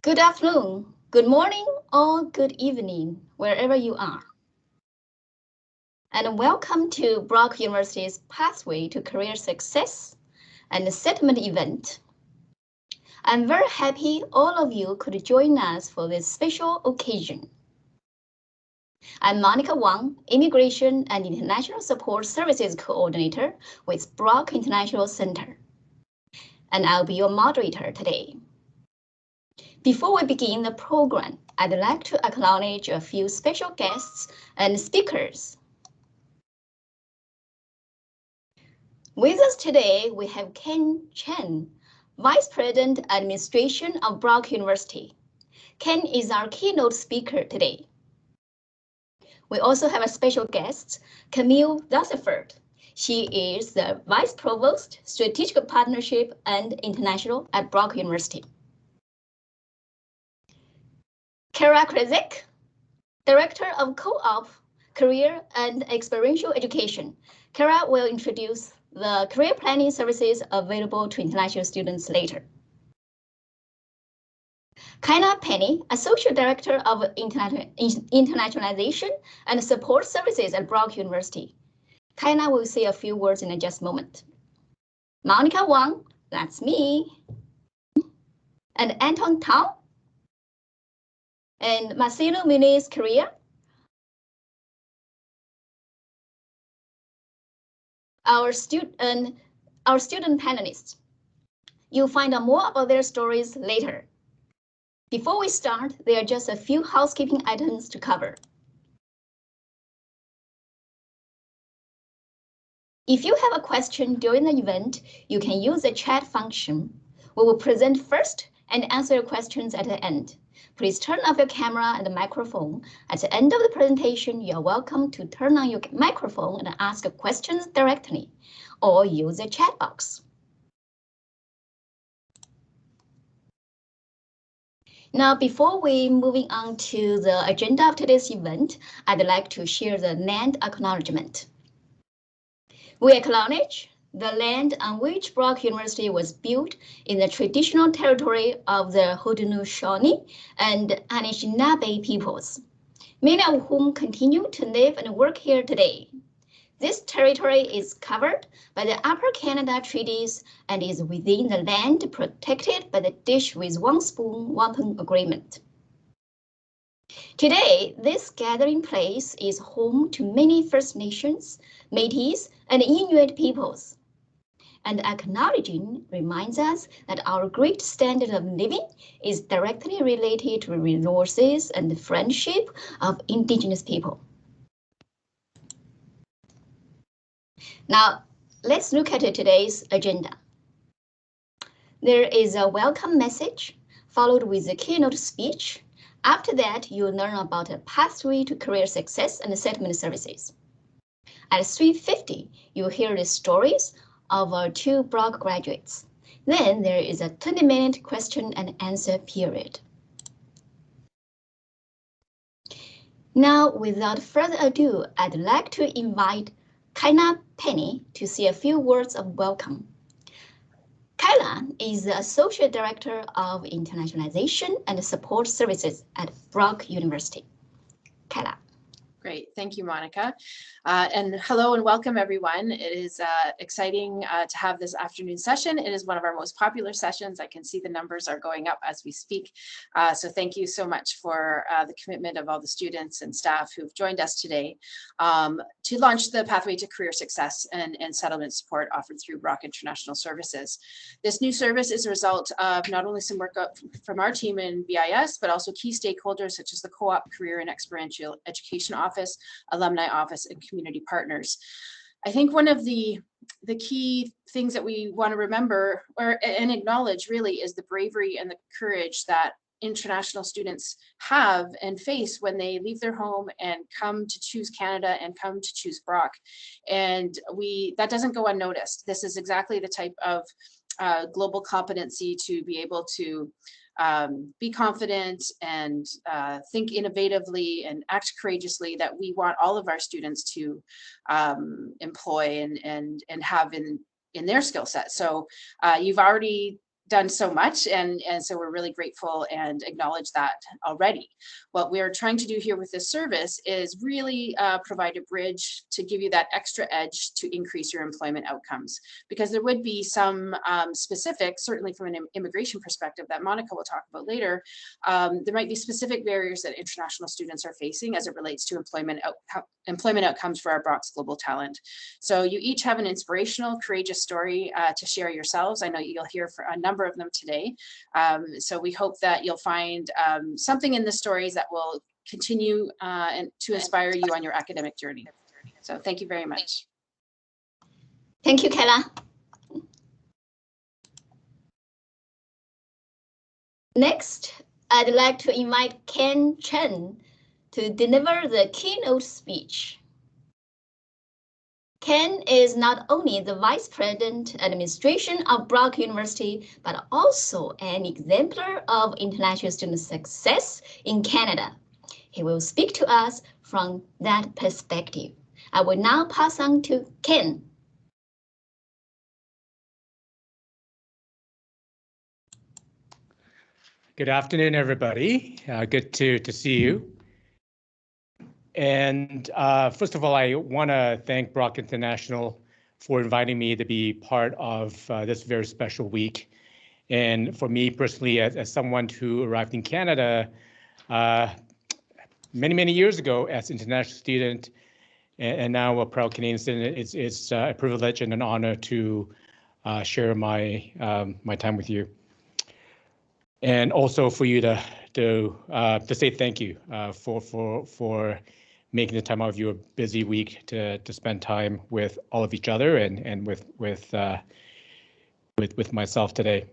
Good afternoon, good morning, or good evening, wherever you are. And welcome to Brock University's Pathway to Career Success and Settlement event. I'm very happy all of you could join us for this special occasion. I'm Monica Wang, Immigration and International Support Services Coordinator with Brock International Center. And I'll be your moderator today. Before we begin the program, I'd like to acknowledge a few special guests and speakers. With us today, we have Chen, Vice President Administration of Brock University. Ken is our keynote speaker today. We also have a special guest, Camille Rutherford. She is the Vice Provost, Strategic Partnership and International at Brock University. Kara Krezek, Director of Co-op, Career and Experiential Education. Kara will introduce the career planning services available to international students later. Kaila Penny, Associate Director of Internationalization and Support Services at Brock University. Kaila will say a few words in just a moment. Monica Wang, that's me. And Anton Tao. And Marcelo Muniz Korea. Our student panelists. You'll find out more about their stories later. Before we start, there are just a few housekeeping items to cover. If you have a question during the event, you can use the chat function. We will present first and answer your questions at the end. Please turn off your camera and the microphone. At the end of the presentation, you are welcome to turn on your microphone and ask questions directly, or use the chat box. Now, before we moving on to the agenda of today's event, I'd like to share the land acknowledgement. We acknowledge the land on which Brock University was built in the traditional territory of the Haudenosaunee and Anishinaabe peoples, many of whom continue to live and work here today. This territory is covered by the Upper Canada Treaties and is within the land protected by the Dish with One Spoon Wampum Agreement. Today, this gathering place is home to many First Nations, Métis, and Inuit peoples. And acknowledging reminds us that our great standard of living is directly related to the resources and the friendship of Indigenous people. Now, let's look at today's agenda. There is a welcome message, followed with a keynote speech. After that, you'll learn about a pathway to career success and settlement services. At 3:50, you'll hear the stories of our two Brock graduates. Then there is a 20-minute question and answer period. Now, without further ado, I'd like to invite Kaila Penny to say a few words of welcome. Kaila is the Associate Director of Internationalization and Support Services at Brock University. Kaila. Great, thank you, Monica. And hello and welcome, everyone. It is exciting to have this afternoon session. It is one of our most popular sessions. I can see the numbers are going up as we speak. So thank you so much for the commitment of all the students and staff who've joined us today to launch the Pathway to Career Success and Settlement Support offered through Brock International Services. This new service is a result of not only some work from our team in BIS, but also key stakeholders such as the Co-op Career and Experiential Education Office, Alumni Office, and community partners. I think one of the key things that we want to remember and acknowledge really is the bravery and the courage that international students have and face when they leave their home and come to choose Canada and come to choose Brock. And that doesn't go unnoticed. This is exactly the type of global competency to be able to be confident and think innovatively and act courageously that we want all of our students to employ and have in their skill set. So you've already done so much, and so we're really grateful and acknowledge that already. What we're trying to do here with this service is really provide a bridge to give you that extra edge to increase your employment outcomes, because there would be some specifics, certainly from an immigration perspective, that Monica will talk about later. There might be specific barriers that international students are facing as it relates to employment outcomes for our Brock's Global Talent. So you each have an inspirational, courageous story to share yourselves. I know you'll hear for a number of them today. So we hope that you'll find something in the stories that will continue and to inspire you on your academic journey. So thank you very much. Thank you, Kaila. Next, I'd like to invite Chen to deliver the keynote speech. Chen is not only the Vice President Administration of Brock University, but also an exemplar of international student success in Canada. He will speak to us from that perspective. I will now pass on to Chen. Good afternoon, everybody. Good to see you. And first of all, I want to thank Brock International for inviting me to be part of this very special week. And for me personally, as someone who arrived in Canada many years ago as an international student, and now a proud Canadian citizen, it's a privilege and an honor to share my time with you. And also for you to say thank you for making the time out of your busy week to spend time with all of each other and with myself today.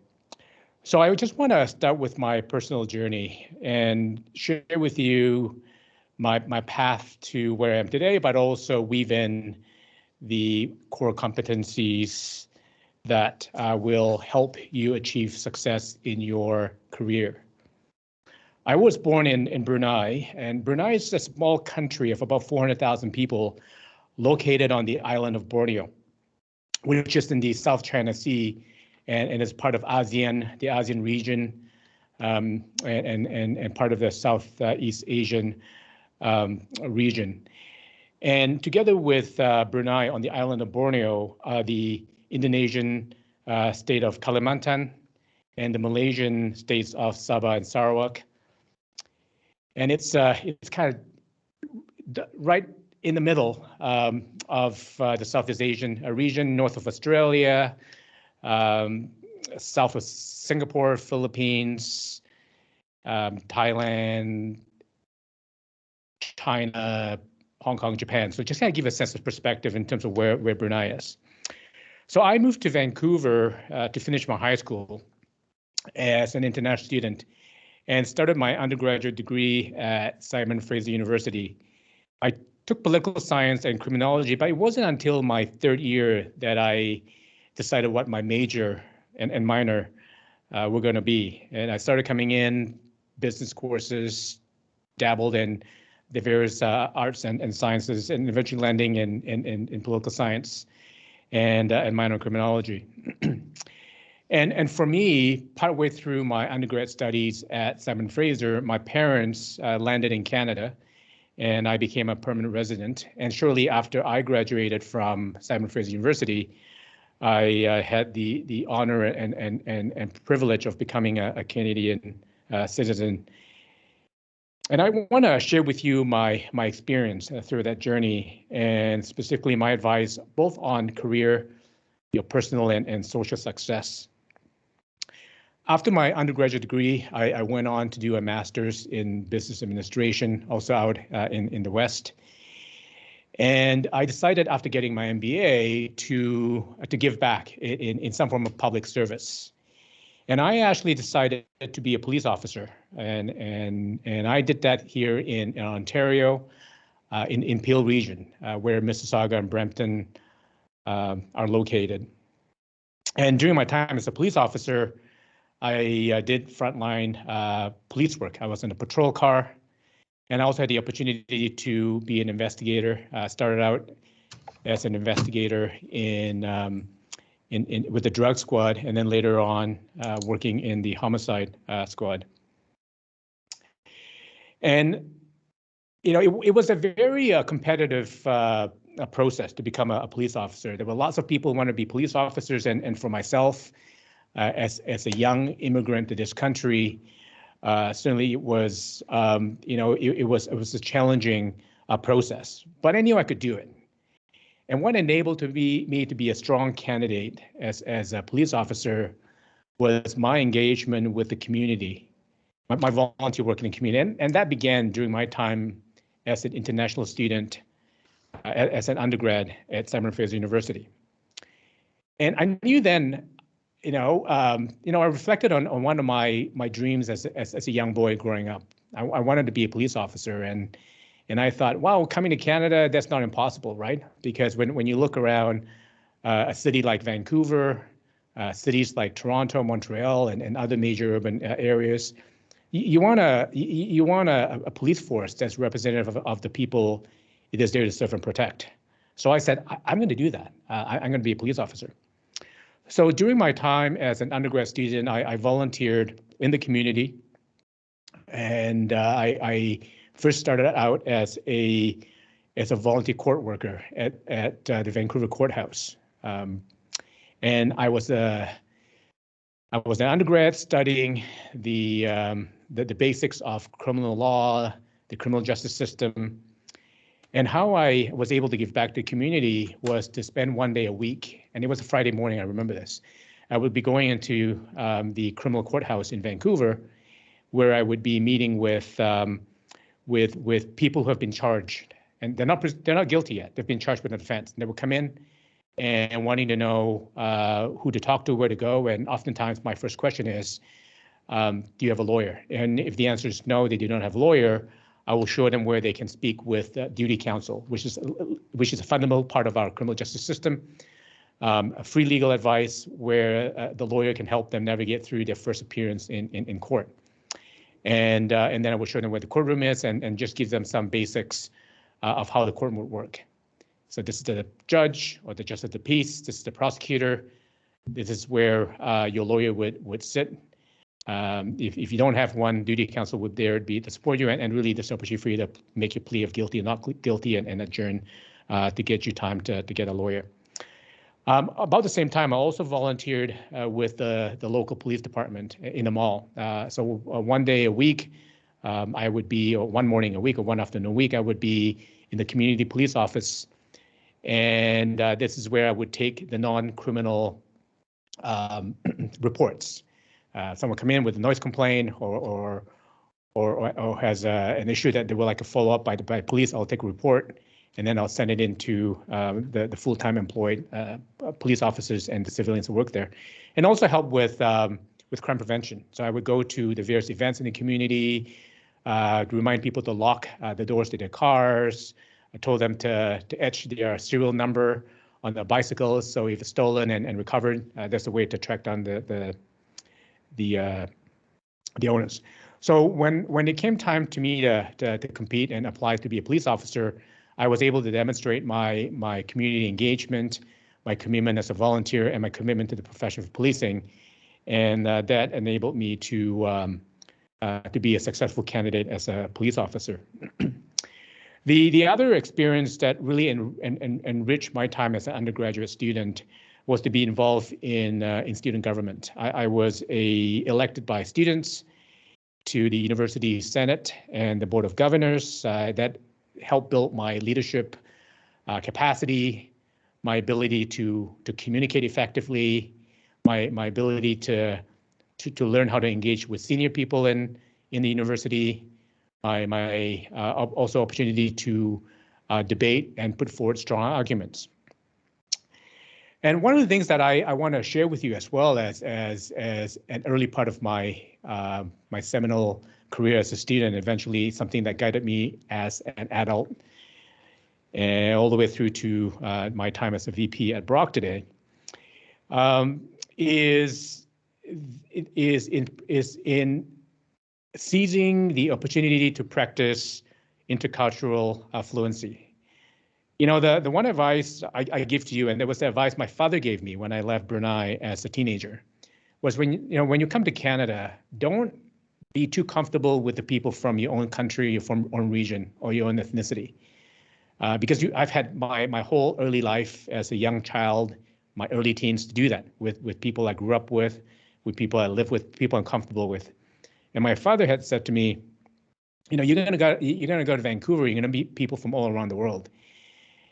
So I just want to start with my personal journey and share with you my path to where I am today, but also weave in the core competencies that will help you achieve success in your career. I was born in Brunei, and Brunei is a small country of about 400,000 people located on the island of Borneo, which is in the South China Sea and is part of ASEAN, the ASEAN region, and part of the Southeast Asian region. And together with Brunei on the island of Borneo, the Indonesian state of Kalimantan and the Malaysian states of Sabah and Sarawak. And it's kind of right in the middle of the Southeast Asian region, north of Australia, south of Singapore, Philippines, Thailand, China, Hong Kong, Japan. So just kind of give a sense of perspective in terms of where Brunei is. So I moved to Vancouver to finish my high school as an international student and started my undergraduate degree at Simon Fraser University. I took political science and criminology, but it wasn't until my third year that I decided what my major and minor were going to be. And I started coming in business courses, dabbled in the various arts and sciences, and eventually landing in political science and minor in criminology. And for me, partway through my undergrad studies at Simon Fraser, my parents landed in Canada, and I became a permanent resident. And shortly after I graduated from Simon Fraser University, I had the honor and privilege of becoming a Canadian citizen. And I want to share with you my experience through that journey, and specifically my advice both on career, personal and social success. After my undergraduate degree, I went on to do a master's in business administration, also out in the West. And I decided after getting my MBA to give back in some form of public service. And I actually decided to be a police officer, and I did that here in Ontario, in Peel region, where Mississauga and Brampton are located. And during my time as a police officer, I did frontline police work. I was in a patrol car, and I also had the opportunity to be an investigator. I started out as an investigator in with the drug squad, and then later on working in the homicide squad. And it was a very competitive process to become a police officer. There were lots of people who wanted to be police officers, and for myself, as a young immigrant to this country, certainly it was it was a challenging process. But I knew I could do it. And what enabled me to be a strong candidate as a police officer was my engagement with the community, my volunteer work in the community, and that began during my time as an international student, as an undergrad at Simon Fraser University. And I knew then, I reflected on one of my dreams as a young boy growing up. I wanted to be a police officer, and I thought, wow, coming to Canada, that's not impossible, right? Because when you look around a city like Vancouver, cities like Toronto, Montreal, and other major urban areas, you want a police force that's representative of the people it is there to serve and protect. So I said, I'm going to do that. I'm going to be a police officer. So during my time as an undergrad student, I volunteered in the community, and I first started out as a volunteer court worker at the Vancouver courthouse, and I was an undergrad studying the basics of criminal law, the criminal justice system. And how I was able to give back to the community was to spend one day a week, and it was a Friday morning, I remember this. I would be going into the criminal courthouse in Vancouver, where I would be meeting with people who have been charged, and they're not guilty yet. They've been charged with an offense. And they would come in and wanting to know who to talk to, where to go, and oftentimes my first question is, do you have a lawyer? And if the answer is no, they do not have a lawyer, I will show them where they can speak with duty counsel, which is a fundamental part of our criminal justice system. Free legal advice where the lawyer can help them navigate through their first appearance in court. And then I will show them where the courtroom is and just give them some basics of how the courtroom would work. So this is the judge or the justice of the peace. This is the prosecutor. This is where your lawyer would sit. If you don't have one, duty counsel would there be to support you, and really this opportunity for you to make your plea of guilty or not guilty and adjourn to get you time to get a lawyer. About the same time, I also volunteered with the local police department in the mall. So one day a week, I would be, or one morning a week or one afternoon a week, I would be in the community police office. And this is where I would take the non-criminal reports. Someone come in with a noise complaint or has an issue that they would like to follow up by police. I'll take a report and then I'll send it into the full-time employed police officers and the civilians who work there, and also help with crime prevention. So I would go to the various events in the community, to remind people to lock the doors to their cars. I told them to etch their serial number on the bicycles, so if it's stolen and recovered, that's a way to track down the owners. So when it came time to me to compete and apply to be a police officer, I was able to demonstrate my community engagement, my commitment as a volunteer, and my commitment to the profession of policing, and that enabled me to be a successful candidate as a police officer. The other experience that really enriched my time as an undergraduate student was to be involved in student government. I was elected by students to the University Senate and the Board of Governors. That helped build my leadership capacity, my ability to communicate effectively, my ability to learn how to engage with senior people in the university, my also opportunity to debate and put forward strong arguments. And one of the things that I want to share with you as well as an early part of my my seminal career as a student, eventually something that guided me as an adult, and all the way through to my time as a VP at Brock today, is in seizing the opportunity to practice intercultural fluency. You know, the one advice I give to you, and it was the advice my father gave me when I left Brunei as a teenager, was when you come to Canada, don't be too comfortable with the people from your own country, your own region, or your own ethnicity, because I've had my whole early life as a young child, my early teens, to do that with people I grew up with people I live with, people I'm comfortable with. And my father had said to me, you know, you're gonna go to Vancouver, you're gonna meet people from all around the world.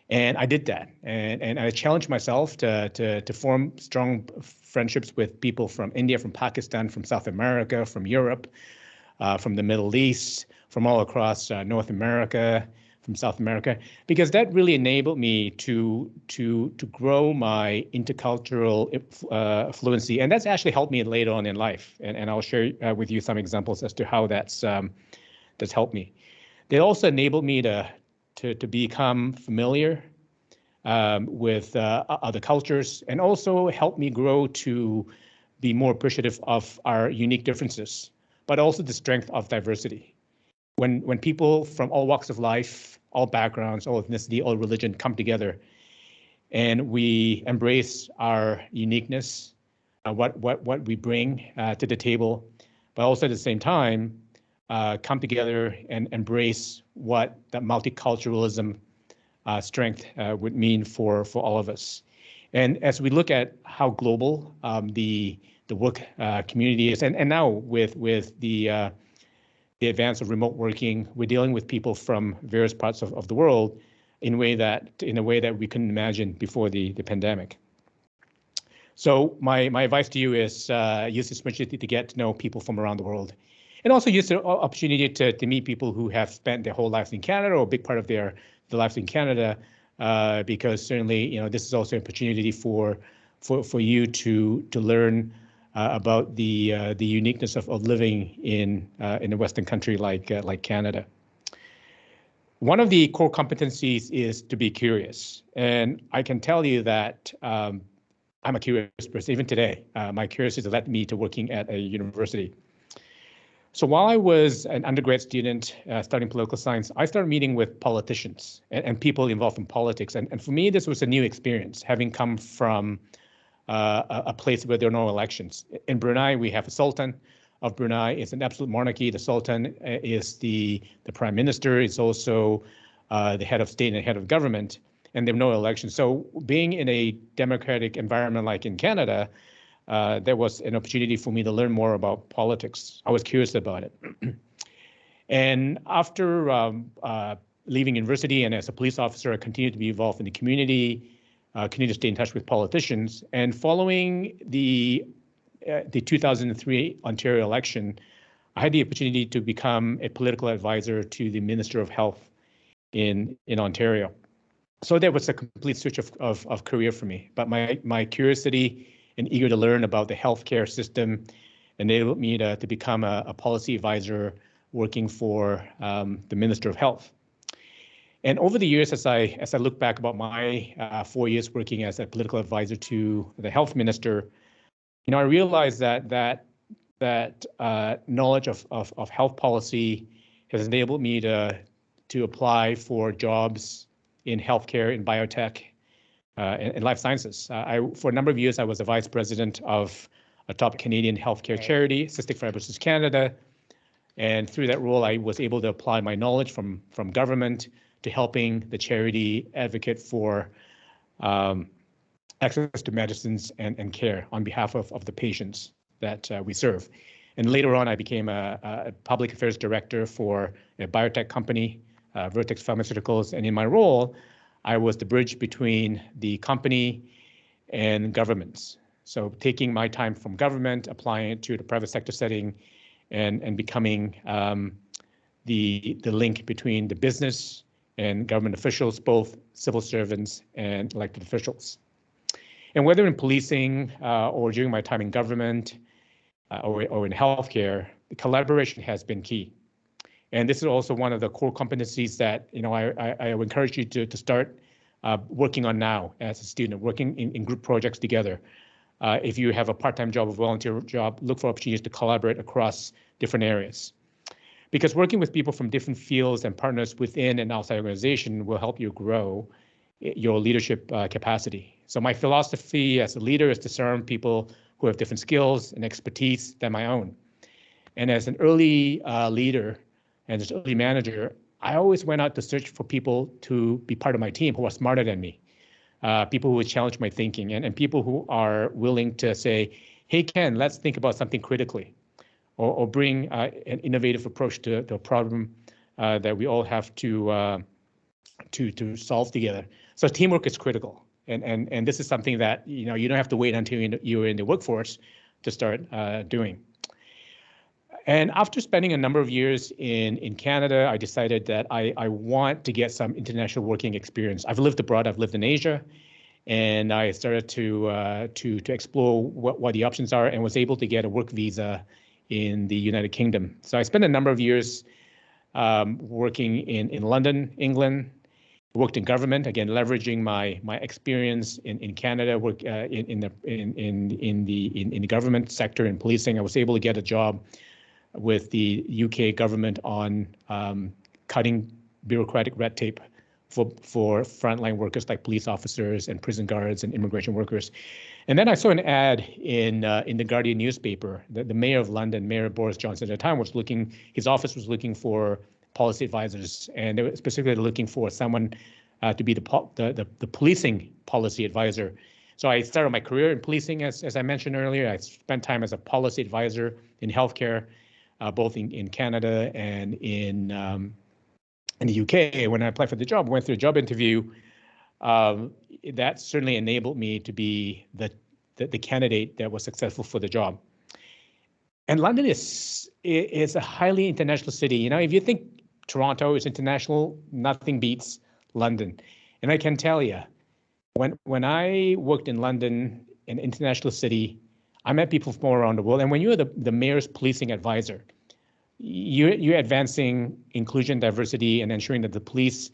And I did that, and I challenged myself to form strong friendships with people from India, from Pakistan, from South America, from Europe, from the Middle East, from all across North America, from South America, because that really enabled me to grow my intercultural fluency, and that's actually helped me later on in life. And I'll share with you some examples as to how that's helped me. They also enabled me to become familiar with other cultures, and also help me grow to be more appreciative of our unique differences, but also the strength of diversity. When people from all walks of life, all backgrounds, all ethnicity, all religion come together, and we embrace our uniqueness, what we bring to the table, but also at the same time, come together and embrace what that multiculturalism strength would mean for all of us. And as we look at how global the work community is, and now with the advance of remote working, we're dealing with people from various parts of the world in a way that we couldn't imagine before the pandemic. So my advice to you is use this opportunity to get to know people from around the world. And also use the opportunity to meet people who have spent their whole lives in Canada, or a big part of their lives in Canada, because certainly, this is also an opportunity for you to learn about the uniqueness of living in a Western country like Canada. One of the core competencies is to be curious, and I can tell you that I'm a curious person. Even today, my curiosity led me to working at a university. So while I was an undergrad student studying political science, I started meeting with politicians and people involved in politics. And for me, this was a new experience, having come from a place where there are no elections. In Brunei, we have a Sultan of Brunei. It's an absolute monarchy. The Sultan is the prime minister. It's also the head of state and head of government, and there are no elections. So being in a democratic environment like in Canada, there was an opportunity for me to learn more about politics. I was curious about it. And after leaving university and as a police officer, I continued to be involved in the community, continued to stay in touch with politicians. And following the 2003 Ontario election, I had the opportunity to become a political advisor to the Minister of Health in Ontario. So that was a complete switch of career for me. But my curiosity and eager to learn about the healthcare system enabled me to become a policy advisor working for the Minister of Health. And over the years, as I look back about my 4 years working as a political advisor to the health minister, I realized that knowledge of health policy has enabled me to apply for jobs in healthcare, in biotech, and life sciences. For a number of years, I was the vice president of a top Canadian healthcare charity, Cystic Fibrosis Canada. And through that role, I was able to apply my knowledge from government to helping the charity advocate for access to medicines and care on behalf of the patients that we serve. And later on, I became a public affairs director for a biotech company, Vertex Pharmaceuticals. And in my role, I was the bridge between the company and governments. So taking my time from government, applying it to the private sector setting, and becoming the link between the business and government officials, both civil servants and elected officials. And whether in policing or during my time in government or in healthcare, the collaboration has been key. And this is also one of the core competencies that I would encourage you to start working on now as a student, working in group projects together. If you have a part-time job or volunteer job, look for opportunities to collaborate across different areas. Because working with people from different fields and partners within and outside organization will help you grow your leadership capacity. So my philosophy as a leader is to surround people who have different skills and expertise than my own. And as an early leader and as an early manager, I always went out to search for people to be part of my team who are smarter than me, people who would challenge my thinking, and people who are willing to say, hey, Ken, let's think about something critically, or bring an innovative approach to a problem that we all have to solve together. So teamwork is critical, and this is something that you don't have to wait until you're in the workforce to start doing. And after spending a number of years in Canada, I decided that I want to get some international working experience. I've lived abroad. I've lived in Asia, and I started to explore what the options are, and was able to get a work visa in the United Kingdom. So I spent a number of years working in London, England. Worked in government, again leveraging my experience in Canada. Work in the government sector in policing. I was able to get a job with the UK government on cutting bureaucratic red tape for frontline workers like police officers and prison guards and immigration workers. And then I saw an ad in the Guardian newspaper. The mayor of London, Mayor Boris Johnson at the time, his office was looking for policy advisors, and they were specifically looking for someone to be the policing policy advisor. So I started my career in policing, as I mentioned earlier. I spent time as a policy advisor in healthcare, both in Canada and in the UK. When I applied for the job, went through a job interview. That certainly enabled me to be the candidate that was successful for the job. And London is a highly international city. If you think Toronto is international, nothing beats London. And I can tell you, when I worked in London, an international city, I met people from all around the world. And when you're the mayor's policing advisor, you're advancing inclusion, diversity, and ensuring that the police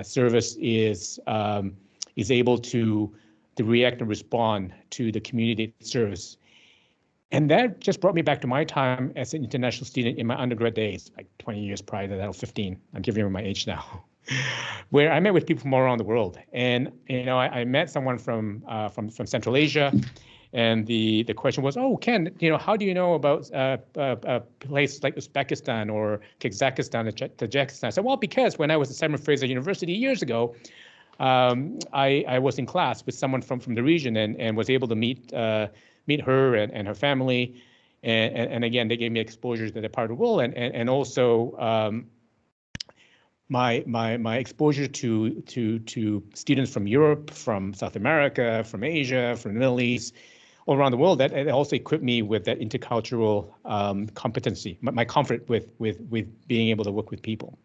service is able to react and respond to the community it serves. And that just brought me back to my time as an international student in my undergrad days, like 20 years prior to that, or 15. I'm giving you my age now, where I met with people from all around the world. And I met someone from Central Asia, and the question was, oh, Ken, how do you know about a place like Uzbekistan or Kazakhstan or Tajikistan? I said, well, because when I was at Simon Fraser University years ago, I was in class with someone from the region and was able to meet her and her family, and again, they gave me exposure to that part of the world, and also my exposure to students from Europe, from South America, from Asia, from the Middle East, all around the world. That it also equipped me with that intercultural competency, my comfort with being able to work with people.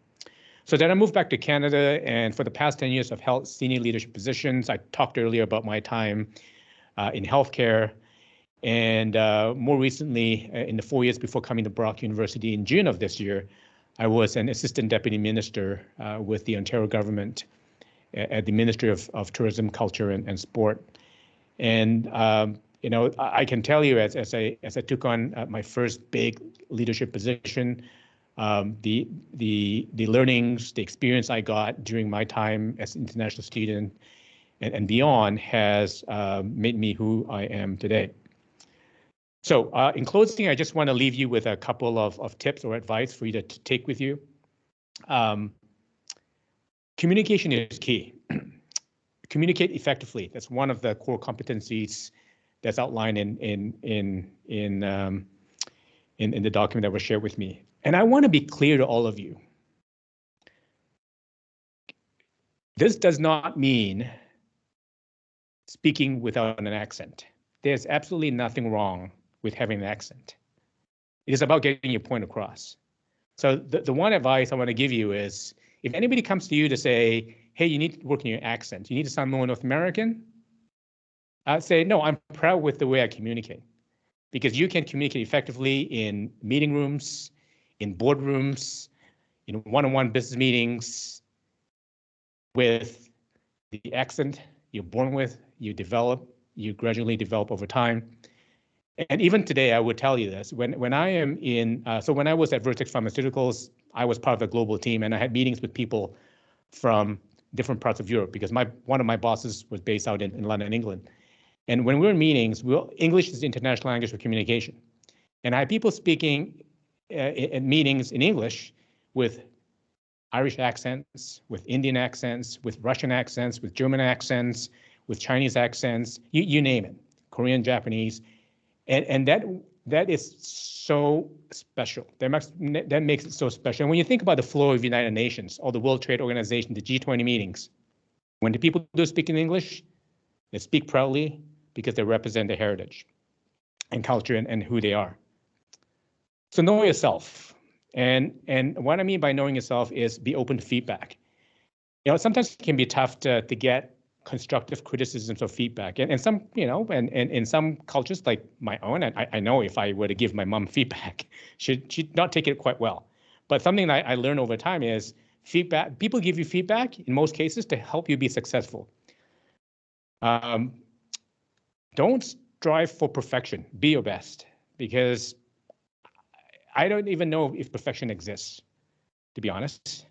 So then I moved back to Canada, and for the past 10 years, I've held senior leadership positions. I talked earlier about my time in healthcare. And more recently, in the 4 years before coming to Brock University in June of this year, I was an assistant deputy minister with the Ontario government at the Ministry of Tourism, Culture, and Sport. And I can tell you, as I took on my first big leadership position, the learnings, the experience I got during my time as an international student and beyond has made me who I am today. So in closing, I just want to leave you with a couple of tips or advice for you to take with you. Communication is key. Communicate effectively. That's one of the core competencies that's outlined in the document that was shared with me. And I want to be clear to all of you. This does not mean speaking without an accent. There's absolutely nothing wrong with having an accent. It is about getting your point across. So the one advice I want to give you is, if anybody comes to you to say, hey, you need to work in your accent, you need to sound more North American, I'd say, no, I'm proud with the way I communicate, because you can communicate effectively in meeting rooms, in boardrooms, in one-on-one business meetings with the accent you're born with, you gradually develop over time. And even today, I would tell you this, when I am in, so when I was at Vertex Pharmaceuticals, I was part of the global team, and I had meetings with people from different parts of Europe because one of my bosses was based out in London, England. And when we're in meetings, English is the international language of communication. And I have people speaking at meetings in English with Irish accents, with Indian accents, with Russian accents, with German accents, with Chinese accents, you name it, Korean, Japanese. And that is so special. That makes it so special. And when you think about the flow of the United Nations or the World Trade Organization, the G20 meetings, when the people do speak in English, they speak proudly because they represent their heritage and culture and who they are. So know yourself. And what I mean by knowing yourself is be open to feedback. You know, sometimes it can be tough to get constructive criticisms or feedback. And some, you know, and in some cultures like my own, I know if I were to give my mom feedback, she'd not take it quite well. But something that I learned over time is feedback. People give you feedback in most cases to help you be successful. Don't strive for perfection. Be your best, because I don't even know if perfection exists, to be honest.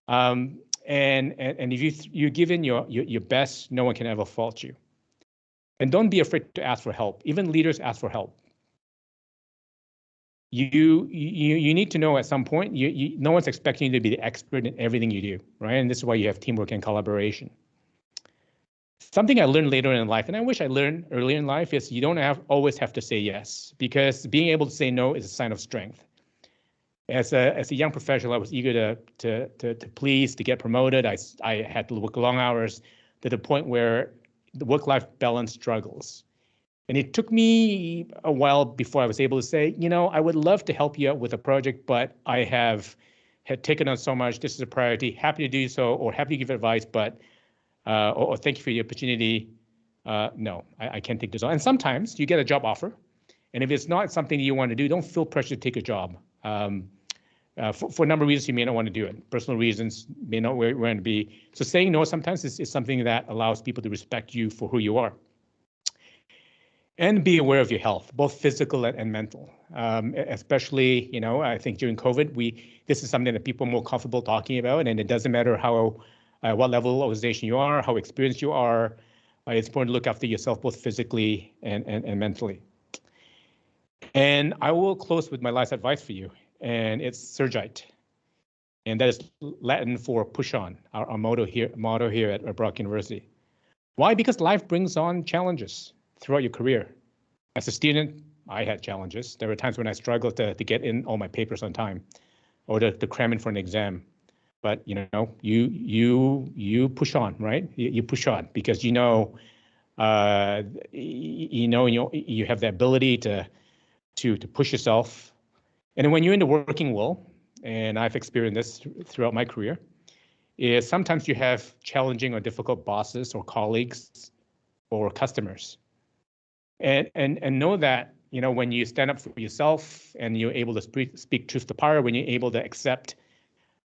And if you give in your best, no one can ever fault you. And don't be afraid to ask for help. Even leaders ask for help. You need to know at some point, no one's expecting you to be the expert in everything you do, right? And this is why you have teamwork and collaboration. Something I learned later in life, and I wish I learned earlier in life, is you don't always have to say yes, because being able to say no is a sign of strength. As a young professional, I was eager to please, to get promoted. I had to work long hours to the point where the work-life balance struggles. And it took me a while before I was able to say, you know, I would love to help you out with a project, but I had taken on so much. This is a priority. Happy to do so, or happy to give advice, but or thank you for the opportunity. No, I can't take this on. And sometimes you get a job offer, and if it's not something you want to do, don't feel pressure to take a job. For a number of reasons, you may not want to do it. Personal reasons may not want to be. So saying no sometimes is something that allows people to respect you for who you are. And be aware of your health, both physical and mental. Especially, you know, I think during COVID, this is something that people are more comfortable talking about, and it doesn't matter what level of organization you are, how experienced you are. It's important to look after yourself both physically and mentally. And I will close with my last advice for you, and it's Surgite. And that is Latin for push on, our motto here at Brock University. Why? Because life brings on challenges throughout your career. As a student, I had challenges. There were times when I struggled to get in all my papers on time or to cram in for an exam. But you know, you push on, right? You push on because you know you have the ability to push yourself. And when you're in the working world, and I've experienced this throughout my career, is sometimes you have challenging or difficult bosses or colleagues or customers. And know that, you know, when you stand up for yourself and you're able to speak truth to power, when you're able to accept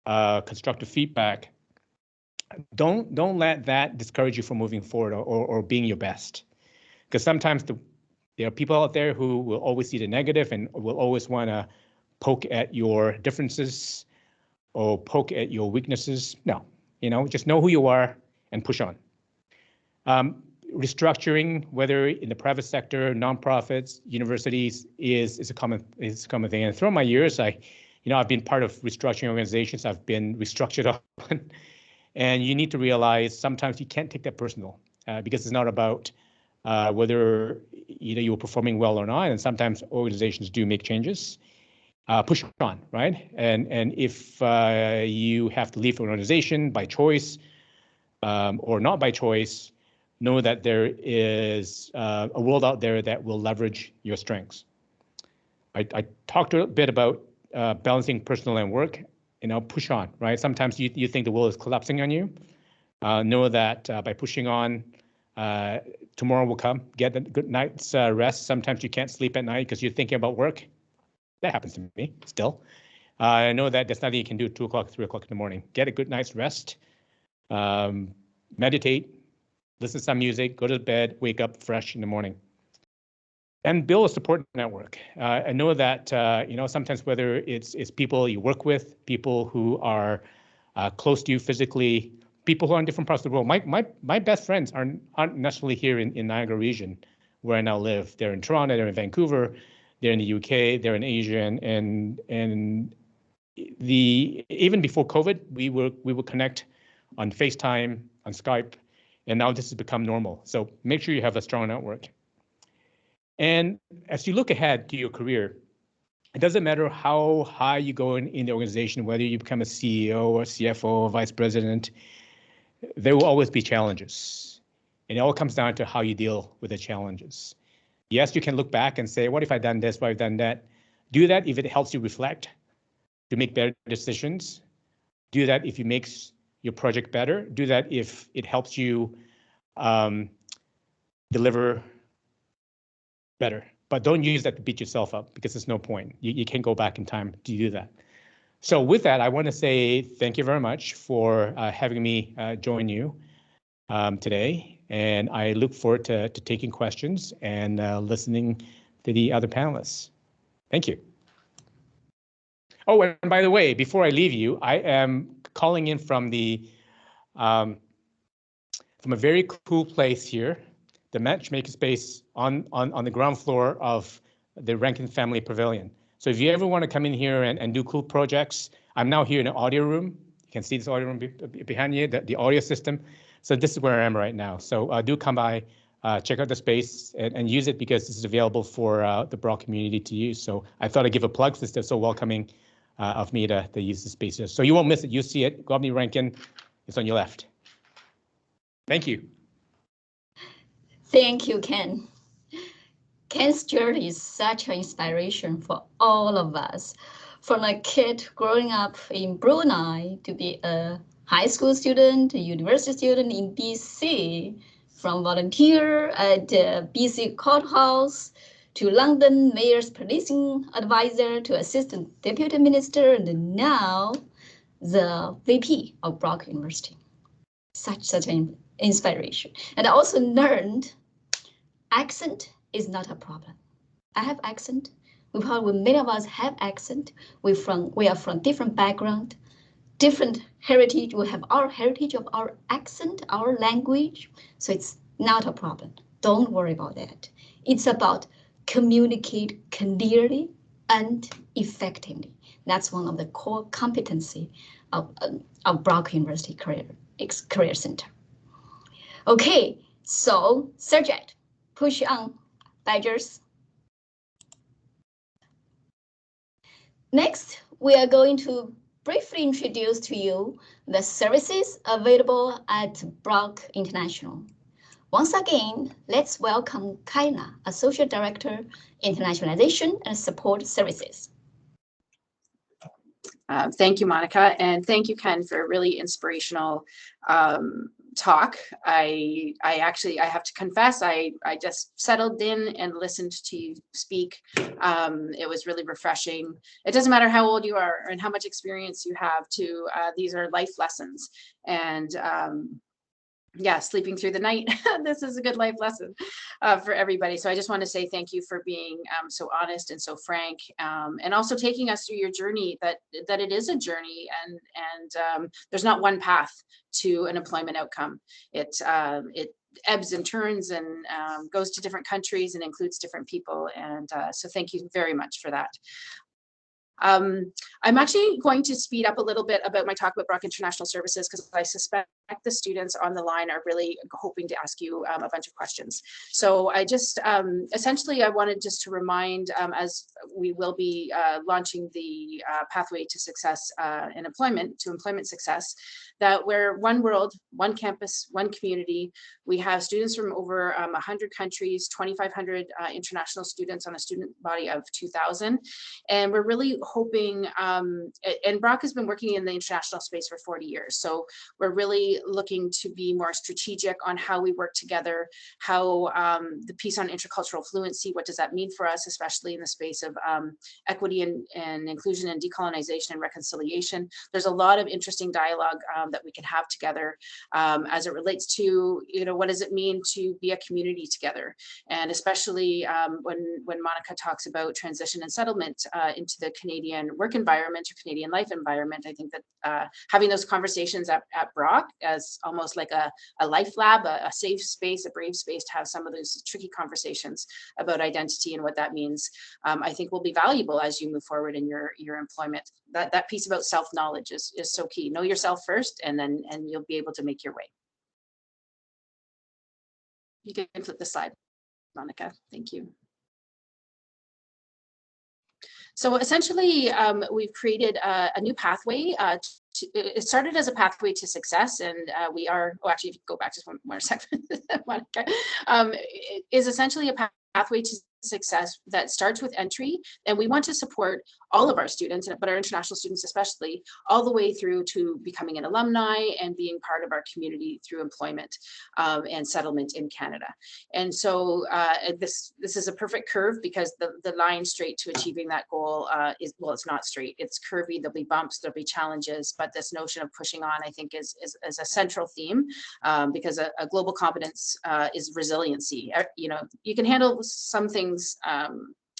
constructive feedback, don't let that discourage you from moving forward or being your best. Because sometimes there are people out there who will always see the negative and will always want to poke at your differences or poke at your weaknesses. No, you know, just know who you are and push on. Restructuring, whether in the private sector, nonprofits, universities, is a common thing. And throughout my years, I've been part of restructuring organizations. I've been restructured often, and you need to realize sometimes you can't take that personal because it's not about whether you were performing well or not. And sometimes organizations do make changes. Push on, right? And if you have to leave an organization by choice or not by choice, know that there is a world out there that will leverage your strengths. I talked a bit about balancing personal and work. Push on, right? Sometimes you think the world is collapsing on you. Know that by pushing on, tomorrow will come. Get a good night's rest. Sometimes you can't sleep at night because you're thinking about work. That happens to me still. I know that there's nothing you can do at 2 o'clock, 3 o'clock in the morning. Get a good night's rest. Meditate. Listen to some music. Go to bed. Wake up fresh in the morning. And build a support network. I know that sometimes whether it's people you work with, people who are close to you physically, people who are in different parts of the world. My best friends aren't necessarily here in Niagara region, where I now live. They're in Toronto, they're in Vancouver, they're in the UK, they're in Asia, and even before COVID, we would connect on FaceTime, on Skype, and now this has become normal. So make sure you have a strong network. And as you look ahead to your career, it doesn't matter how high you go in the organization, whether you become a CEO or CFO or vice president, there will always be challenges. And it all comes down to how you deal with the challenges. Yes, you can look back and say, what if I'd done this, what if I'd done that? Do that if it helps you reflect, to make better decisions. Do that if it makes your project better. Do that if it helps you deliver better. But don't use that to beat yourself up, because there's no point. You can't go back in time to do that. So with that, I want to say thank you very much for having me join you today. And I look forward to taking questions and listening to the other panelists. Thank you. Oh, and by the way, before I leave you, I am calling in from a very cool place here, the Matchmaking Space on the ground floor of the Rankin Family Pavilion. So if you ever want to come in here and do cool projects, I'm now here in an audio room. You can see this audio room behind you, the audio system. So this is where I am right now. So do come by, check out the space and use it, because this is available for the Brock community to use. So I thought I'd give a plug since they're so welcoming of me to use the space. So you won't miss it. You see it. Gobney Rankin, it's on your left. Thank you. Thank you, Ken. Ken's journey is such an inspiration for all of us. From a kid growing up in Brunei to be a high school student, a university student in BC, from volunteer at the BC courthouse to London mayor's policing advisor to assistant deputy minister, and now the VP of Brock University. Such an inspiration. And I also learned accent is not a problem. I have accent. Many of us have accent. We are from different background, different heritage. We have our heritage of our accent, our language. So it's not a problem. Don't worry about that. It's about communicate clearly and effectively. That's one of the core competency of Brock University Career Center. Okay, so subject, push on, badgers. Next, we are going to briefly introduce to you the services available at Brock International. Once again, let's welcome Kaila, Associate Director, Internationalization and Support Services. Thank you, Monica, and thank you, Ken, for a really inspirational talk. I have to confess, I just settled in and listened to you speak. It was really refreshing. It doesn't matter how old you are and how much experience you have these are life lessons. And yeah, sleeping through the night. This is a good life lesson for everybody. So I just want to say thank you for being so honest and so frank, and also taking us through your journey, that it is a journey, and there's not one path to an employment outcome. It ebbs and turns and goes to different countries and includes different people. And so thank you very much for that. I'm actually going to speed up a little bit about my talk about Brock International Services, because I suspect the students on the line are really hoping to ask you a bunch of questions. So I just essentially I wanted just to remind, as we will be launching the pathway to success in employment, to employment success, that we're one world, one campus, one community. We have students from over 100 countries, 2,500 international students on a student body of 2,000. And we're really hoping, and Brock has been working in the international space for 40 years. So we're really looking to be more strategic on how we work together, how the piece on intercultural fluency, what does that mean for us, especially in the space of equity and inclusion and decolonization and reconciliation. There's a lot of interesting dialogue that we can have together as it relates to, what does it mean to be a community together? And especially when Monica talks about transition and settlement into the Canadian work environment or Canadian life environment, I think that having those conversations at Brock as almost like a life lab, a safe space, a brave space to have some of those tricky conversations about identity and what that means, I think will be valuable as you move forward in your employment. That piece about self-knowledge is so key. Know yourself first, and you'll be able to make your way. You can flip the slide, Monica. Thank you. So essentially, we've created a new pathway. It started as a pathway to success, and we are, oh, actually, if you go back just one more second, Monica, it is essentially a pathway to success that starts with entry, and we want to support all of our students, but our international students especially, all the way through to becoming an alumni and being part of our community through employment and settlement in Canada. And so this is a perfect curve, because the line straight to achieving that goal is, well, it's not straight, it's curvy. There'll be bumps, there'll be challenges, but this notion of pushing on, I think, is a central theme, because a global competence is resiliency. You know, you can handle some things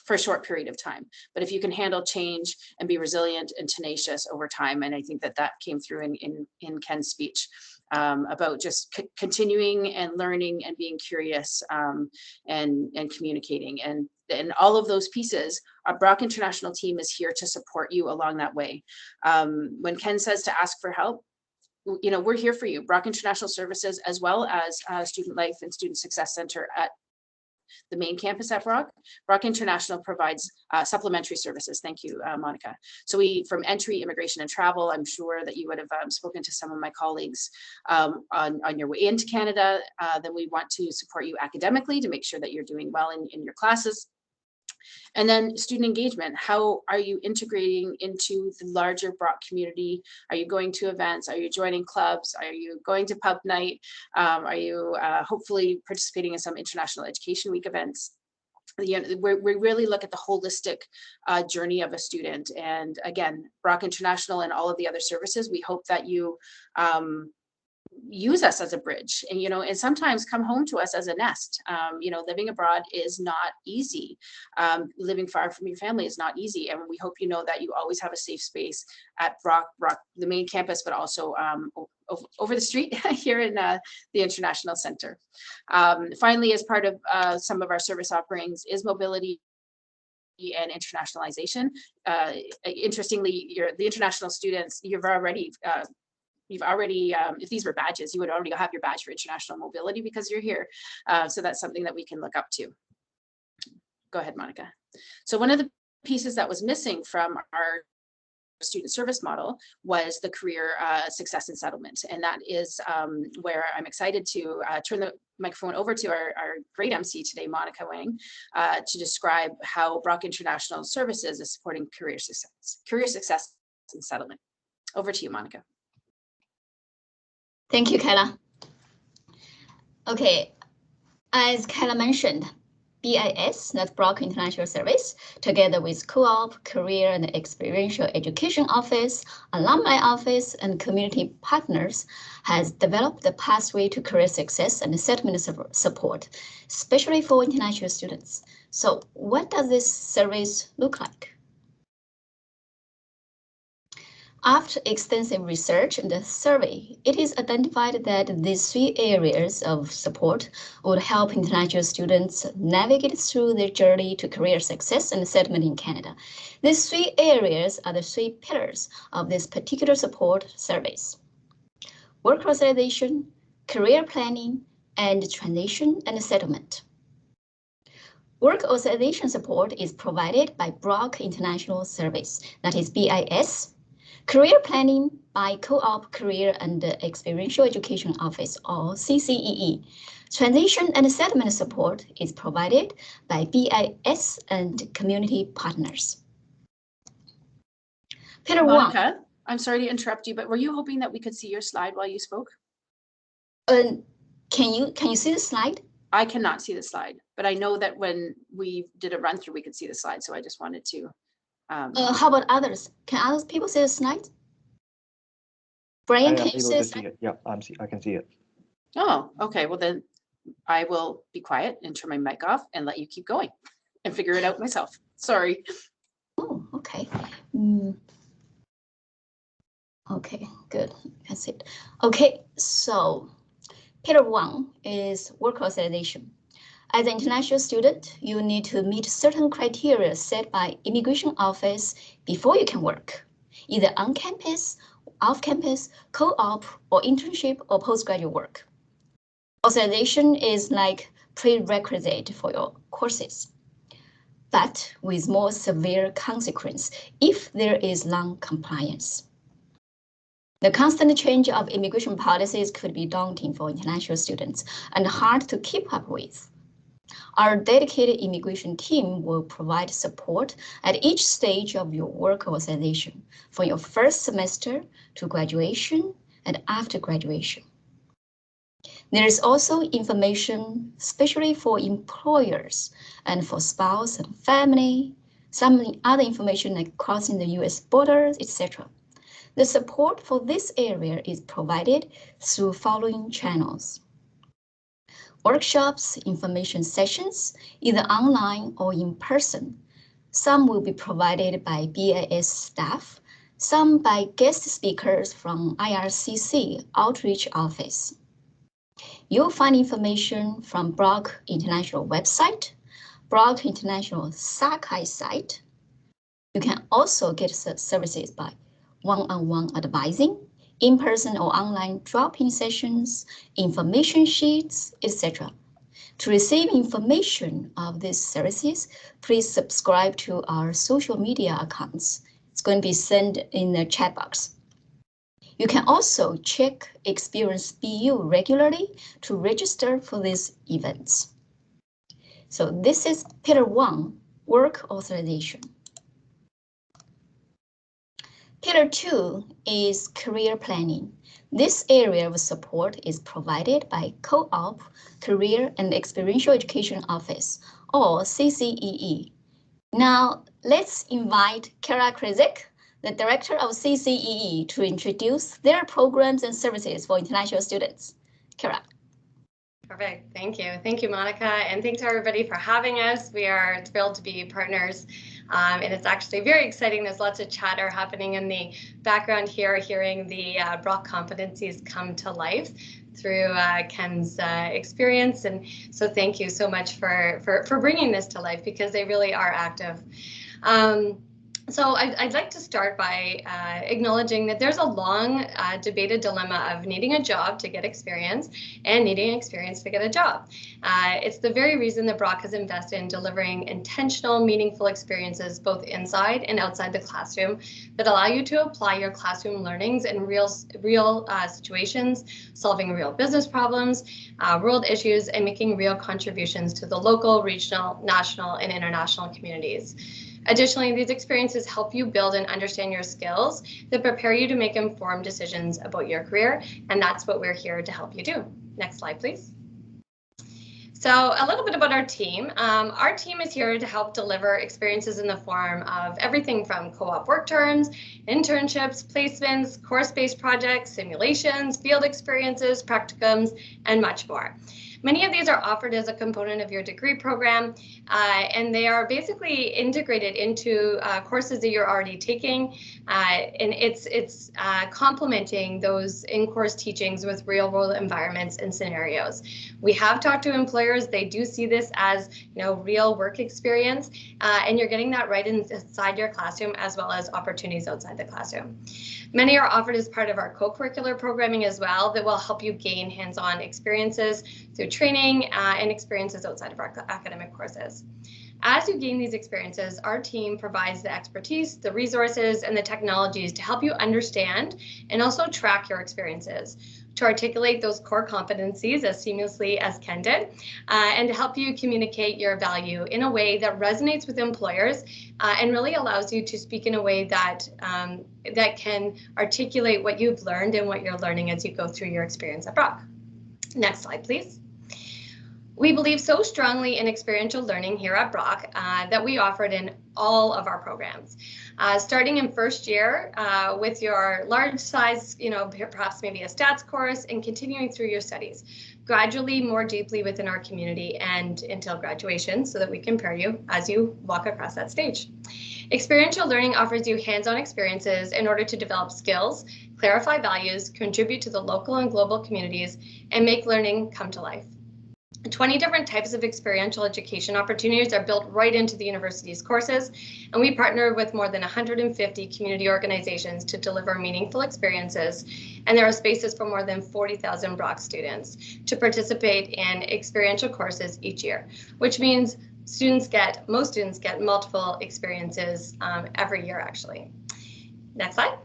for a short period of time, but if you can handle change and be resilient and tenacious over time, and I think that came through in Ken's speech about just continuing and learning and being curious and communicating, and all of those pieces, our Brock International team is here to support you along that way. When Ken says to ask for help, you know, we're here for you. Brock International Services, as well as Student Life and Student Success Center at the main campus at Brock International provides supplementary services. Thank you, Monica. So from entry, immigration, and travel, I'm sure that you would have spoken to some of my colleagues on your way into Canada. Then we want to support you academically to make sure that you're doing well in your classes. And then student engagement. How are you integrating into the larger Brock community? Are you going to events? Are you joining clubs? Are you going to pub night? Are you hopefully participating in some International Education Week events? You know, we really look at the holistic journey of a student. And again, Brock International and all of the other services, we hope that you use us as a bridge, and you know, and sometimes come home to us as a nest. You know, living abroad is not easy. Living far from your family is not easy, and we hope you know that you always have a safe space at Brock, the main campus, but also over the street here in the International Center. Finally, as part of some of our service offerings is mobility and internationalization. Interestingly, the international students, you've already, if these were badges, you would already have your badge for international mobility because you're here. So that's something that we can look up to. Go ahead, Monica. So one of the pieces that was missing from our student service model was the career success and settlement. And that is where I'm excited to turn the microphone over to our great MC today, Monica Wang, to describe how Brock International Services is supporting career success and settlement. Over to you, Monica. Thank you, Kaila. Okay, as Kaila mentioned, BIS, that's Brock International Service, together with Co-op, Career and Experiential Education Office, Alumni Office, and community partners, has developed the pathway to career success and settlement support, especially for international students. So what does this service look like? After extensive research and survey, it is identified that these 3 areas of support would help international students navigate through their journey to career success and settlement in Canada. These 3 areas are the 3 pillars of this particular support service: work authorization, career planning, and transition and settlement. Work authorization support is provided by Brock International Service, that is BIS. Career planning by Co-op, Career and Experiential Education Office, or CCEE. Transition and settlement support is provided by BIS and community partners. Pillar Monica, I'm sorry to interrupt you, but were you hoping that we could see your slide while you spoke? Can you see the slide? I cannot see the slide, but I know that when we did a run through, we could see the slide. So I just wanted to. How about others? Can other people see the slide? Brian, can you see the slide? Yeah, I can see it. Oh, okay. Well, then I will be quiet and turn my mic off and let you keep going and figure it out myself. Sorry. Oh, okay. Okay, good. That's it. Okay, so pillar 1 is work authorization. As an international student, you need to meet certain criteria set by immigration office before you can work, either on campus, off campus, co-op, or internship or postgraduate work. Authorization is like prerequisite for your courses, but with more severe consequence if there is non-compliance. The constant change of immigration policies could be daunting for international students and hard to keep up with. Our dedicated immigration team will provide support at each stage of your work authorization, from your first semester to graduation and after graduation. There is also information, especially for employers and for spouse and family, some other information like crossing the US borders, etc. The support for this area is provided through following channels: workshops, information sessions, either online or in person. Some will be provided by BIS staff, some by guest speakers from IRCC Outreach Office. You'll find information from Brock International website, Brock International Sakai site. You can also get services by one-on-one advising, in-person or online drop-in sessions, information sheets, etc. To receive information of these services, please subscribe to our social media accounts. It's going to be sent in the chat box. You can also check Experience BU regularly to register for these events. So this is pillar 1, work authorization. Pillar 2 is career planning. This area of support is provided by Co-op, Career and Experiential Education Office, or CCEE. Now, let's invite Kara Krizik, the director of CCEE, to introduce their programs and services for international students. Kara. Perfect. Thank you. Thank you, Monica. And thanks to everybody for having us. We are thrilled to be partners. And it's actually very exciting. There's lots of chatter happening in the background here, hearing the Brock competencies come to life through Ken's experience. And so thank you so much for bringing this to life, because they really are active. So I'd like to start by acknowledging that there's a long debated dilemma of needing a job to get experience and needing experience to get a job. It's the very reason that Brock has invested in delivering intentional, meaningful experiences both inside and outside the classroom that allow you to apply your classroom learnings in real situations, solving real business problems, world issues, and making real contributions to the local, regional, national, and international communities. Additionally, these experiences help you build and understand your skills that prepare you to make informed decisions about your career, and that's what we're here to help you do. Next slide, please. So a little bit about our team. Our team is here to help deliver experiences in the form of everything from co-op work terms, internships, placements, course-based projects, simulations, field experiences, practicums, and much more. Many of these are offered as a component of your degree program, and they are basically integrated into courses that you're already taking, and it's complementing those in-course teachings with real-world environments and scenarios. We have talked to employers. They do see this as, you know, real work experience, and you're getting that right inside your classroom as well as opportunities outside the classroom. Many are offered as part of our co-curricular programming as well that will help you gain hands-on experiences through training and experiences outside of our academic courses. As you gain these experiences, our team provides the expertise, the resources, and the technologies to help you understand and also track your experiences, to articulate those core competencies as seamlessly as Ken did, and to help you communicate your value in a way that resonates with employers and really allows you to speak in a way that that can articulate what you've learned and what you're learning as you go through your experience at Brock. Next slide, please. We believe so strongly in experiential learning here at Brock that we offer it in all of our programs. Starting in first year with your large size, you know, perhaps maybe a stats course, and continuing through your studies, gradually more deeply within our community and until graduation, so that we can pair you as you walk across that stage. Experiential learning offers you hands-on experiences in order to develop skills, clarify values, contribute to the local and global communities, and make learning come to life. 20 different types of experiential education opportunities are built right into the university's courses, and we partner with more than 150 community organizations to deliver meaningful experiences, and there are spaces for more than 40,000 Brock students to participate in experiential courses each year, which means most students get multiple experiences every year, actually. Next slide.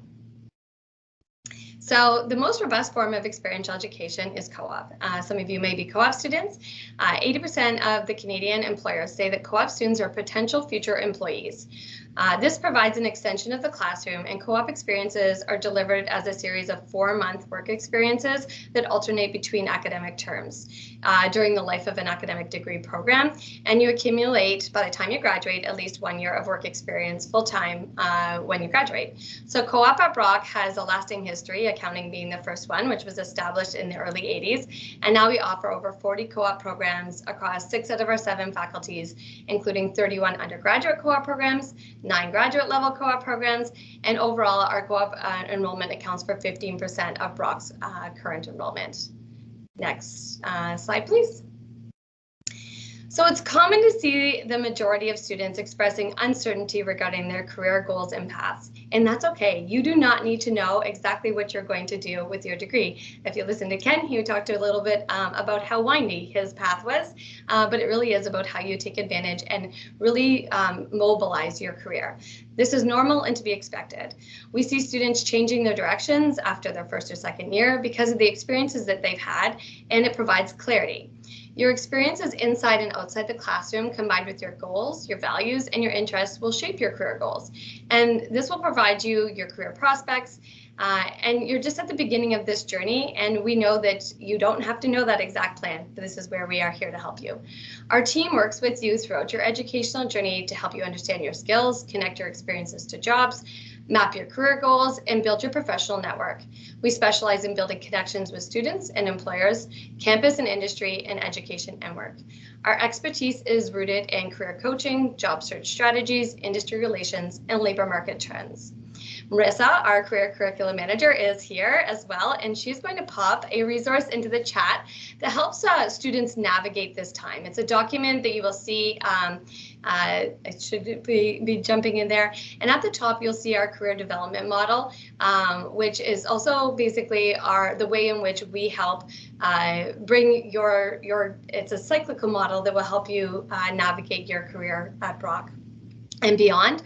So the most robust form of experiential education is co-op. Some of you may be co-op students. 80% of the Canadian employers say that co-op students are potential future employees. This provides an extension of the classroom, and co-op experiences are delivered as a series of 4-month work experiences that alternate between academic terms during the life of an academic degree program, and you accumulate, by the time you graduate, at least 1 year of work experience full-time when you graduate. So co-op at Brock has a lasting history, accounting being the first one, which was established in the early 80s, and now we offer over 40 co-op programs across 6 out of our 7 faculties, including 31 undergraduate co-op programs, 9 graduate level co-op programs, and overall our co-op enrollment accounts for 15% of Brock's current enrollment. Next slide, please. So it's common to see the majority of students expressing uncertainty regarding their career goals and paths, and that's okay. You do not need to know exactly what you're going to do with your degree. If you listen to Ken, he talked a little bit about how windy his path was, but it really is about how you take advantage and really mobilize your career. This is normal and to be expected. We see students changing their directions after their first or second year because of the experiences that they've had, and it provides clarity. Your experiences inside and outside the classroom, combined with your goals, your values, and your interests, will shape your career goals. And this will provide you your career prospects. And you're just at the beginning of this journey, and we know that you don't have to know that exact plan, but this is where we are here to help you. Our team works with you throughout your educational journey to help you understand your skills, connect your experiences to jobs, map your career goals, and build your professional network. We specialize in building connections with students and employers, campus and industry, and education and work. Our expertise is rooted in career coaching, job search strategies, industry relations, and labor market trends. Marissa, our career curriculum manager, is here as well, and she's going to pop a resource into the chat that helps students navigate this time. It's a document that you will see, it should be jumping in there, and at the top you'll see our career development model, which is also basically the way in which we help bring it's a cyclical model that will help you navigate your career at Brock and beyond.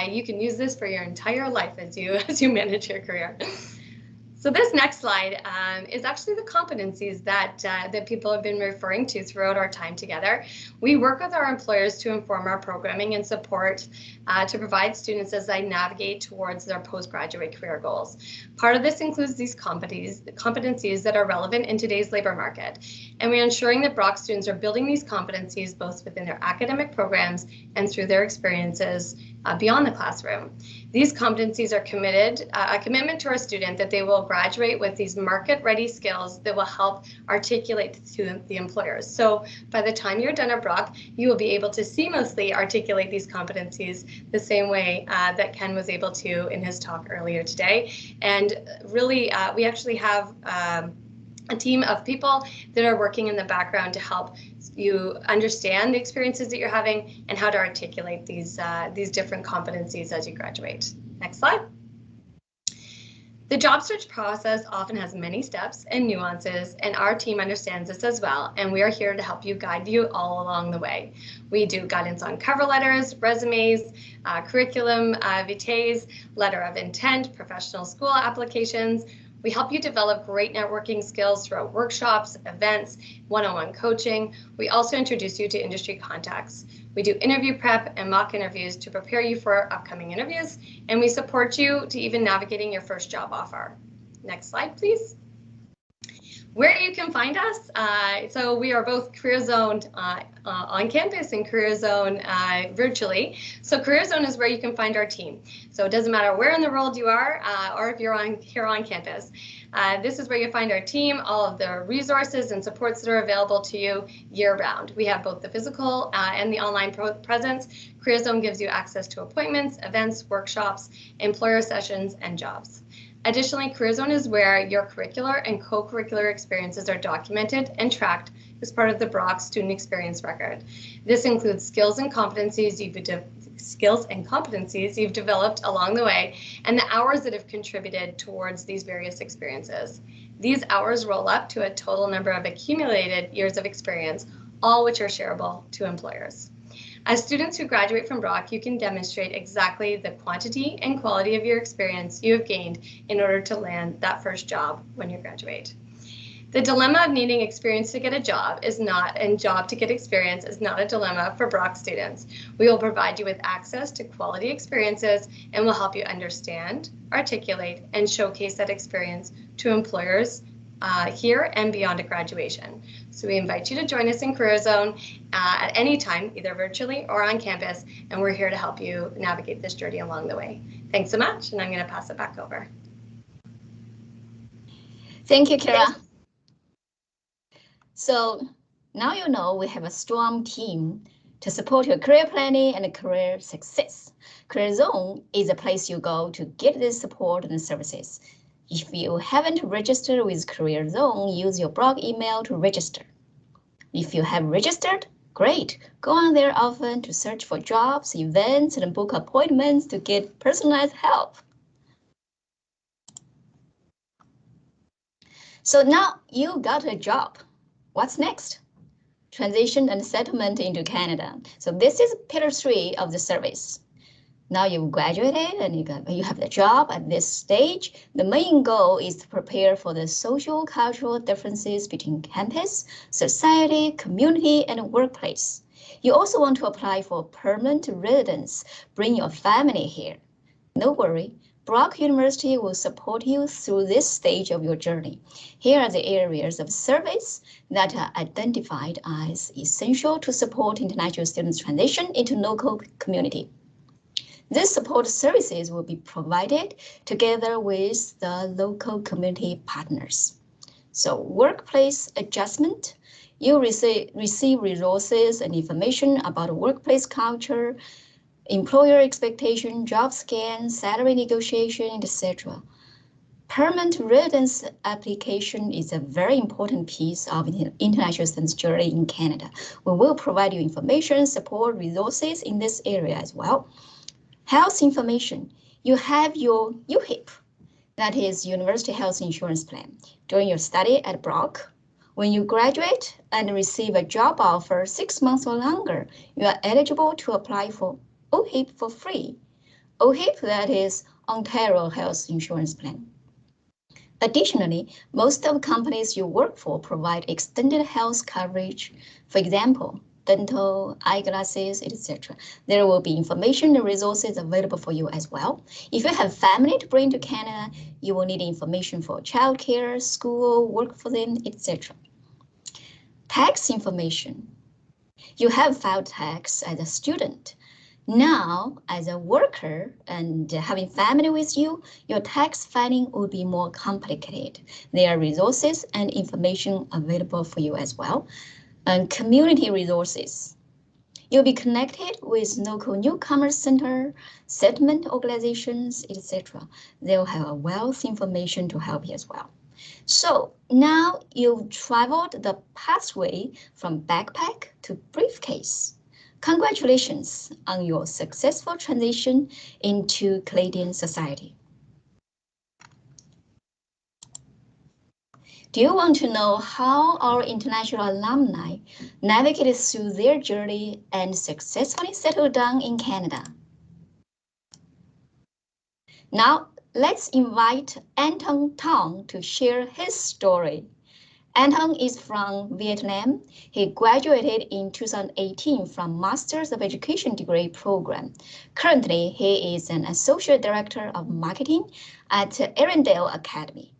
You can use this for your entire life as you manage your career. So this next slide is actually the competencies that people have been referring to throughout our time together. We work with our employers to inform our programming and support to provide students as they navigate towards their postgraduate career goals. Part of this includes these competencies that are relevant in today's labor market. And we're ensuring that Brock students are building these competencies both within their academic programs and through their experiences beyond the classroom. These competencies are a commitment to our student that they will graduate with these market-ready skills that will help articulate to the employers. So by the time you're done at Brock, you will be able to seamlessly articulate these competencies the same way that Ken was able to in his talk earlier today. And really, we actually have a team of people that are working in the background to help you understand the experiences that you're having and how to articulate these different competencies as you graduate. Next slide. The job search process often has many steps and nuances, and our team understands this as well, and we are here to help you, guide you all along the way. We do guidance on cover letters, resumes, curriculum vitae, letter of intent, professional school applications. We help you develop great networking skills throughout workshops, events, one-on-one coaching. We also introduce you to industry contacts. We do interview prep and mock interviews to prepare you for upcoming interviews, and we support you to even navigating your first job offer. Next slide, please. Where you can find us, so we are both Career Zone on campus and Career Zone virtually. So Career Zone is where you can find our team. So it doesn't matter where in the world you are or if you're here on campus. This is where you find our team, all of the resources and supports that are available to you year-round. We have both the physical and the online presence. Career Zone gives you access to appointments, events, workshops, employer sessions, and jobs. Additionally, Career Zone is where your curricular and co-curricular experiences are documented and tracked as part of the Brock Student Experience Record. This includes skills and competencies you've developed along the way and the hours that have contributed towards these various experiences. These hours roll up to a total number of accumulated years of experience, all which are shareable to employers. As students who graduate from Brock, you can demonstrate exactly the quantity and quality of your experience you have gained in order to land that first job when you graduate. The dilemma of needing experience to get a job and job to get experience is not a dilemma for Brock students. We will provide you with access to quality experiences and will help you understand, articulate, and showcase that experience to employers here and beyond at graduation. So we invite you to join us in Career Zone at any time, either virtually or on campus, and we're here to help you navigate this journey along the way. Thanks so much, and I'm going to pass it back over. Thank you, Kira. So now you know we have a strong team to support your career planning and career success. Career Zone is a place you go to get this support and services. If you haven't registered with Career Zone, use your Brock email to register. If you have registered, great. Go on there often to search for jobs, events, and book appointments to get personalized help. So now you got a job. What's next? Transition and settlement into Canada. So this is pillar 3 of the service. Now you've graduated and you have the job at this stage. The main goal is to prepare for the social cultural differences between campus, society, community, and workplace. You also want to apply for permanent residence. Bring your family here. No worry, Brock University will support you through this stage of your journey. Here are the areas of service that are identified as essential to support international students' transition into local community. These support services will be provided together with the local community partners. So workplace adjustment, you receive resources and information about workplace culture, employer expectation, job scan, salary negotiation, etc. Permanent residence application is a very important piece of international students' journey in Canada. We will provide you information, support, resources in this area as well. Health information, you have your UHIP, that is University Health Insurance Plan. During your study at Brock, when you graduate and receive a job offer 6 months or longer, you are eligible to apply for OHIP for free. OHIP, that is Ontario Health Insurance Plan. Additionally, most of the companies you work for provide extended health coverage. For example, dental, eyeglasses, etc. There will be information and resources available for you as well. If you have family to bring to Canada, you will need information for childcare, school, work for them, etc. Tax information. You have filed tax as a student. Now, as a worker and having family with you, your tax filing will be more complicated. There are resources and information available for you as well. And community resources. You'll be connected with local newcomers center, settlement organizations, etc. They'll have a wealth information to help you as well. So now you've traveled the pathway from backpack to briefcase. Congratulations on your successful transition into Canadian society. Do you want to know how our international alumni navigated through their journey and successfully settled down in Canada? Now, let's invite Anton Tong to share his story. Anton is from Vietnam. He graduated in 2018 from Masters of Education degree program. Currently, he is an Associate Director of Marketing at Arendelle Academy.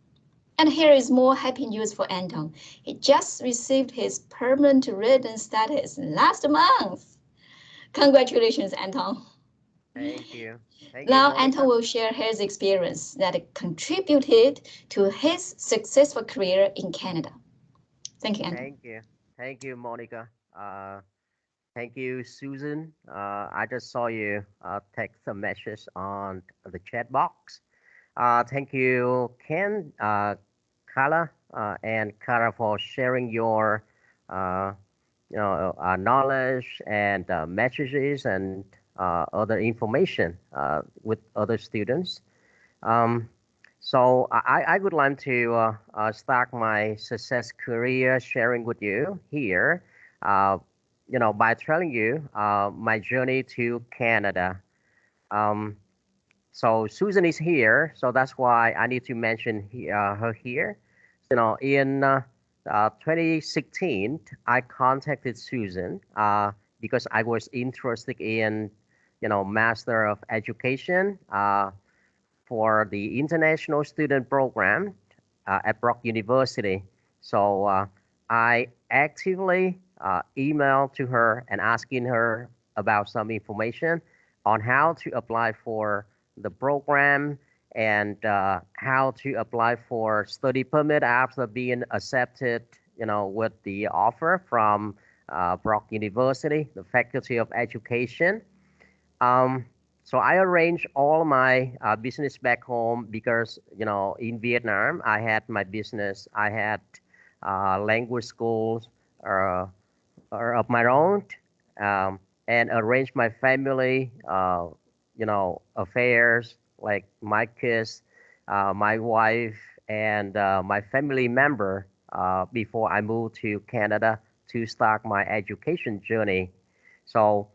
And here is more happy news for Anton. He just received his permanent resident status last month. Congratulations, Anton. Thank you. Thank you, Now, Monica. Anton will share his experience that contributed to his successful career in Canada. Thank you, Anton. Thank you. Thank you, Monica. Thank you, Susan. I just saw you text a message on the chat box. Thank you, Ken, Kaila, and Kara for sharing your knowledge and messages and other information with other students. So I would like to start my success career sharing with you here, by telling you my journey to Canada. So Susan is here, so that's why I need to mention her here. In 2016, I contacted Susan because I was interested in, Master of Education for the International Student Program at Brock University. So I actively emailed to her and asking her about some information on how to apply for the program and how to apply for study permit after being accepted, with the offer from Brock University, the Faculty of Education. So I arranged all my business back home because, in Vietnam, I had my business. I had language schools of my own, and arranged my family, affairs like my kids, my wife, and my family member before I moved to Canada to start my education journey. So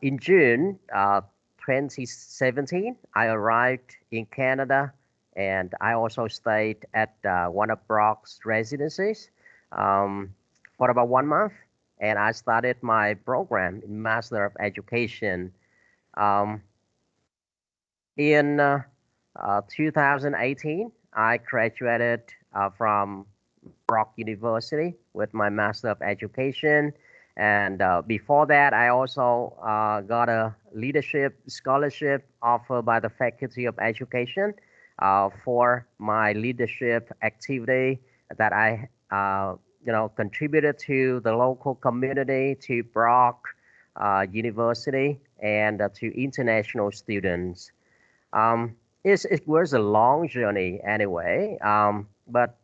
in June 2017, I arrived in Canada, and I also stayed at one of Brock's residences for about 1 month, and I started my program in Master of Education. In 2018, I graduated from Brock University with my Master of Education. And before that, I also got a leadership scholarship offered by the Faculty of Education for my leadership activity that I, contributed to the local community, to Brock University, and to international students. It was a long journey anyway, but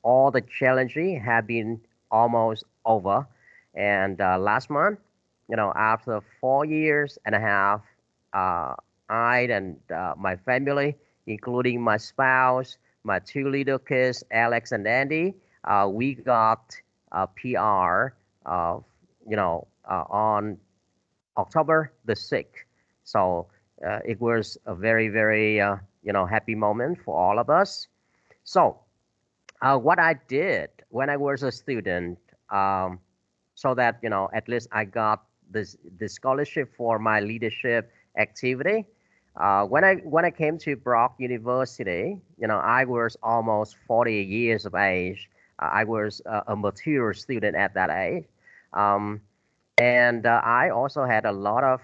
all the challenges have been almost over. And last month, after 4 years and a half, I and my family, including my spouse, my two little kids, Alex and Andy, we got a PR, on October the 6th. So it was a very, very, happy moment for all of us. So what I did when I was a student, so that, at least I got the scholarship for my leadership activity. When I came to Brock University, I was almost 40 years of age. I was a mature student at that age. And I also had a lot of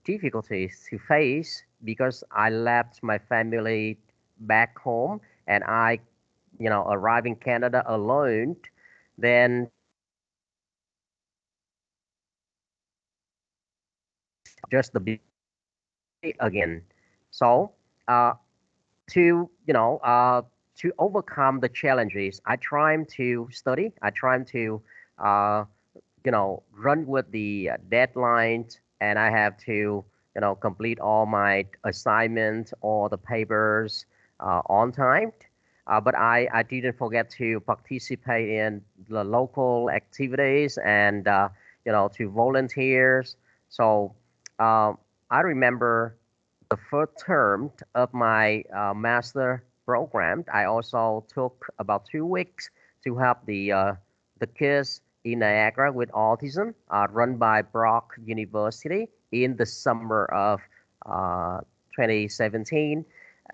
difficulties to face because I left my family back home, and I, arrived in Canada alone. Then just the beginning again. So to overcome the challenges, I try to study. I try to run with the deadlines, and I have to, complete all my assignments, all the papers on time. But I didn't forget to participate in the local activities and, to volunteers. So I remember the first term of my master program, I also took about 2 weeks to help the kids in Niagara with autism, run by Brock University in the summer of 2017.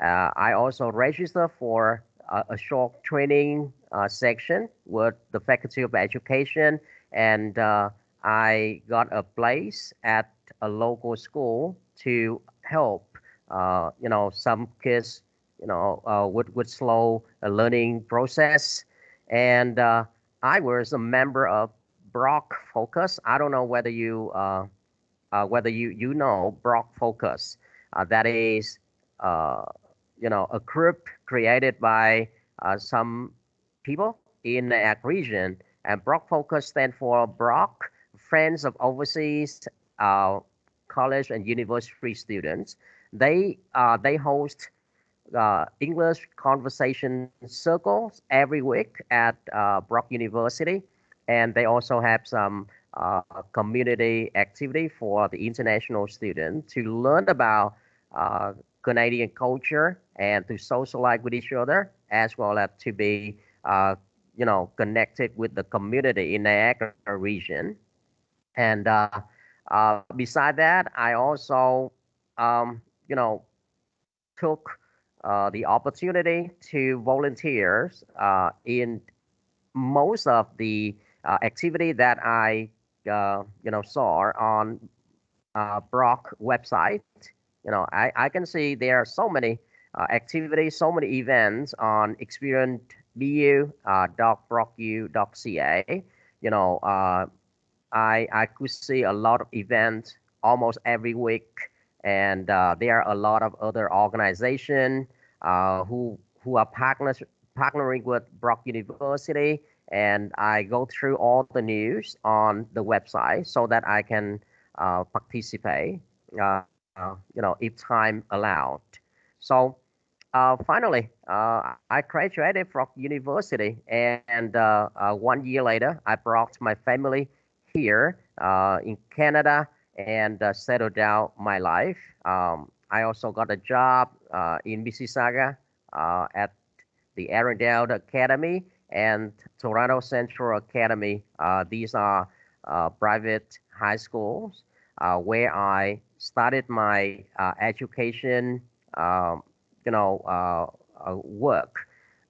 I also registered for a short training section with the Faculty of Education, and I got a place at a local school to help, some kids, with slow learning process. And I was a member of Brock Focus. I don't know whether you know Brock Focus. That is, a group created by some people in the Ag region. And Brock Focus stands for Brock Friends of Overseas College and University Students. They host English conversation circles every week at Brock University, and they also have some community activity for the international student to learn about Canadian culture and to socialize with each other, as well as to be, connected with the community in the Niagara region. And beside that, I also, took the opportunity to volunteer in most of the activity that I saw on Brock website. I can see there are so many activities, so many events on experiencebu.brocku.ca. I could see a lot of events almost every week, and there are a lot of other organizations who are partnering with Brock University, and I go through all the news on the website so that I can participate, if time allowed. So finally, I graduated from university, and 1 year later, I brought my family here in Canada and settled down my life. I also got a job in Mississauga at the Arendelle Academy and Toronto Central Academy. These are private high schools where I started my education, work.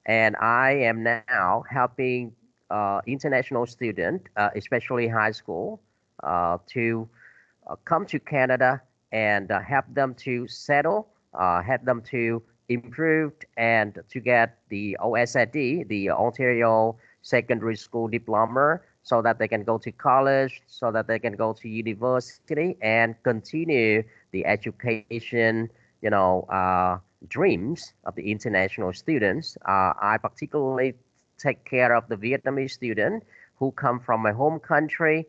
And I am now helping international students, especially high school, to come to Canada and help them to settle, help them to improve, and to get the OSAD, the Ontario Secondary School Diploma, so that they can go to college, so that they can go to university and continue the education, dreams of the international students. I particularly take care of the Vietnamese students who come from my home country,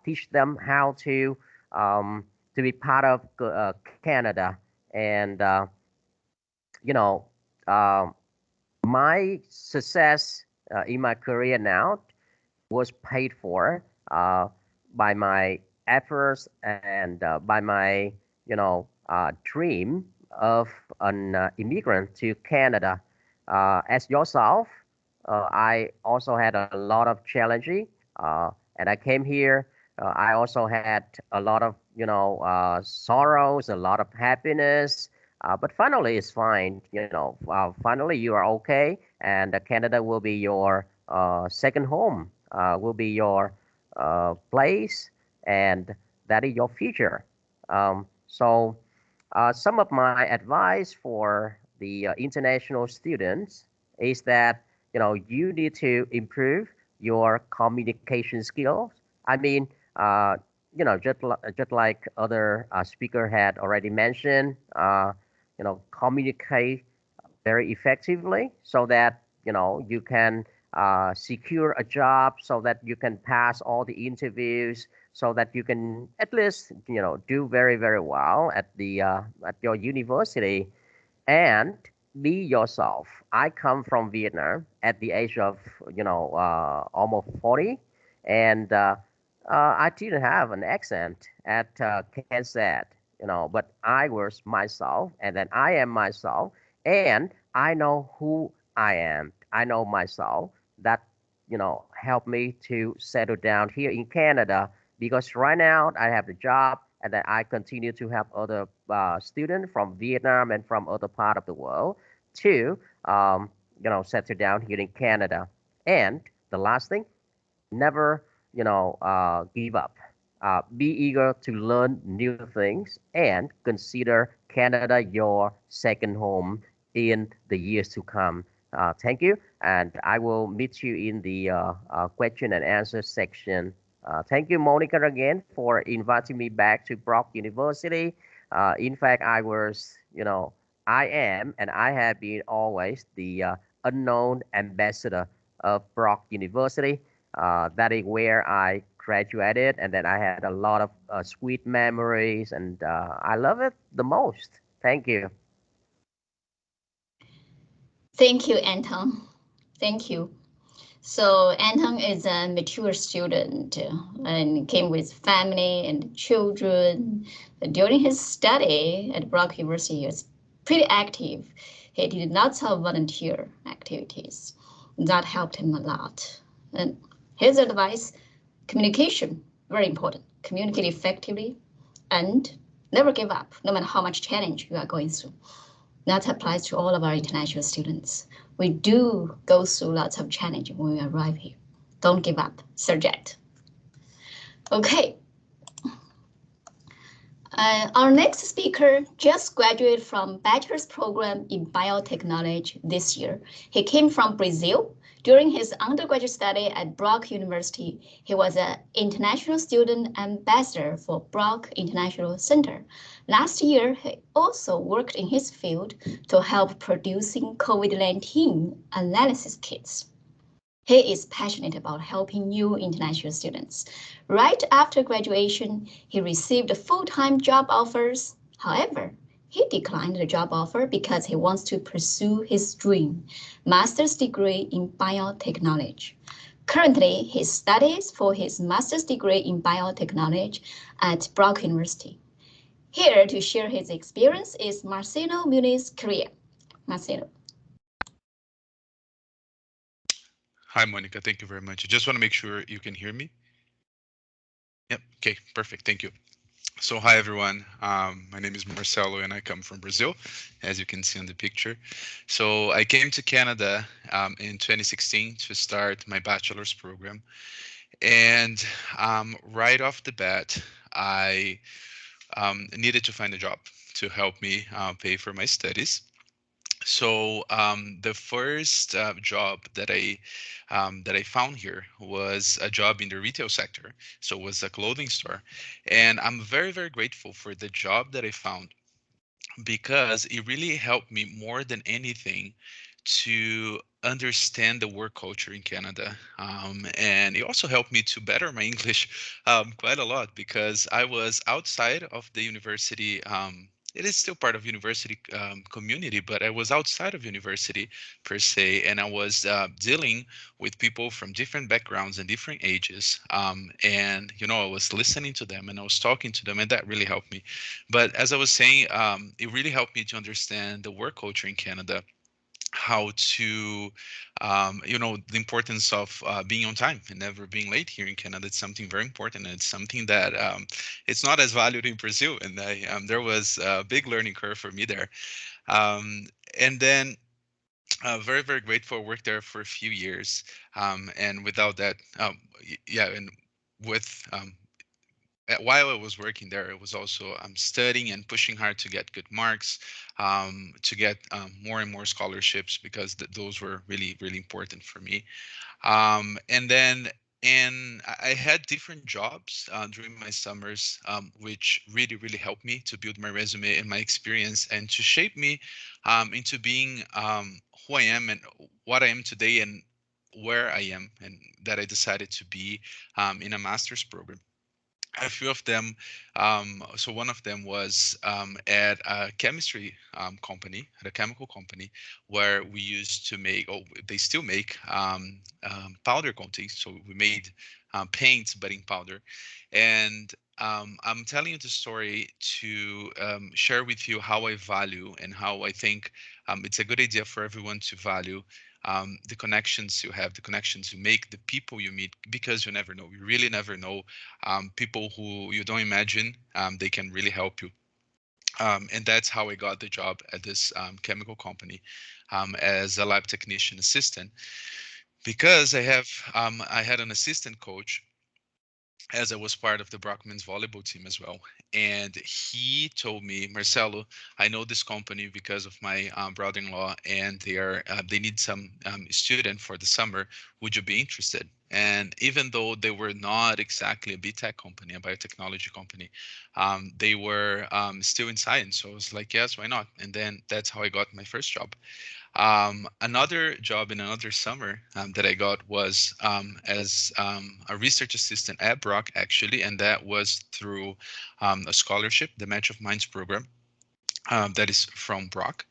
teach them how to be part of Canada. And my success in my career now was paid for by my efforts and by my dream of an immigrant to Canada. As yourself, I also had a lot of challenges, and I came here. I also had a lot of sorrows, a lot of happiness. But finally, it's fine. Finally, you are okay, and Canada will be your second home. Will be your place, and that is your future. So, some of my advice for the international students is that you need to improve your communication skills. I mean, just like other speaker had already mentioned, communicate very effectively so that you can secure a job, so that you can pass all the interviews, so that you can at least do very, very well at your university, and be yourself. I come from Vietnam at the age of almost 40, and I didn't have an accent at Kansas, but I was myself, and then I am myself, and I know who I am. I know myself. That helped me to settle down here in Canada, because right now I have a job, and then I continue to have other students from Vietnam and from other part of the world to settle down here in Canada. And the last thing, never, give up. Be eager to learn new things and consider Canada your second home in the years to come. Thank you, and I will meet you in the question and answer section. Thank you, Monica, again for inviting me back to Brock University. In fact, I am, and I have been always the unknown ambassador of Brock University. That is where I graduated, and then I had a lot of sweet memories, and I love it the most. Thank you. Thank you, Anton. Thank you. So Anton is a mature student and came with family and children. During his study at Brock University, he was pretty active. He did lots of volunteer activities. That helped him a lot. And his advice, communication, very important. Communicate effectively and never give up, no matter how much challenge you are going through. That applies to all of our international students. We do go through lots of challenges when we arrive here. Don't give up, subject. Okay. Our next speaker just graduated from bachelor's program in biotechnology this year. He came from Brazil. During his undergraduate study at Brock University, he was an international student ambassador for Brock International Center. Last year, he also worked in his field to help producing COVID-19 analysis kits. He is passionate about helping new international students. Right after graduation, he received full-time job offers. However, he declined the job offer because he wants to pursue his dream, master's degree in biotechnology. Currently, he studies for his master's degree in biotechnology at Brock University. Here to share his experience is Marcelo Muniz-Correa. Marcelo. Hi, Monica. Thank you very much. I just want to make sure you can hear me. Yep. Okay, perfect. Thank you. So hi, everyone. My name is Marcelo, and I come from Brazil, as you can see on the picture. So I came to Canada in 2016 to start my bachelor's program. And right off the bat, I needed to find a job to help me pay for my studies. So the first job that I found here was a job in the retail sector. So it was a clothing store, and I'm very, very grateful for the job that I found because it really helped me more than anything to understand the work culture in Canada. And it also helped me to better my English quite a lot because I was outside of the university. It is still part of university community, but I was outside of university per se, and I was dealing with people from different backgrounds and different ages. And I was listening to them and I was talking to them, and that really helped me. But as I was saying, it really helped me to understand the work culture in Canada, how to the importance of being on time and never being late here in Canada. It's something very important, and it's something that it's not as valued in Brazil, and there was a big learning curve for me there. And then very, very grateful. I worked there for a few years, and without that, and with while I was working there, it was also studying and pushing hard to get good marks, to get more and more scholarships, because those were really, really important for me. And I had different jobs during my summers, which really, really helped me to build my resume and my experience and to shape me into being who I am and what I am today and where I am, and that I decided to be in a master's program. A few of them. So one of them was at a chemistry company, at a chemical company, where we used to make, they still make powder coatings. So we made paints, but in powder. And I'm telling you the story to share with you how I value and how I think it's a good idea for everyone to value the connections you have, the connections you make, the people you meet, because you never know. You really never know. People who you don't imagine, they can really help you. And that's how I got the job at this chemical company as a lab technician assistant, because I had an assistant coach, as I was part of the Brockman's volleyball team as well. And he told me, Marcelo, I know this company because of my brother-in-law, and they need some student for the summer. Would you be interested? And even though they were not exactly a BTech company, a biotechnology company, they were still in science. So I was like, yes, why not? And then that's how I got my first job. Another job in another summer that I got was as a research assistant at Brock, actually, and that was through a scholarship, the Match of Minds program, that is from Brock.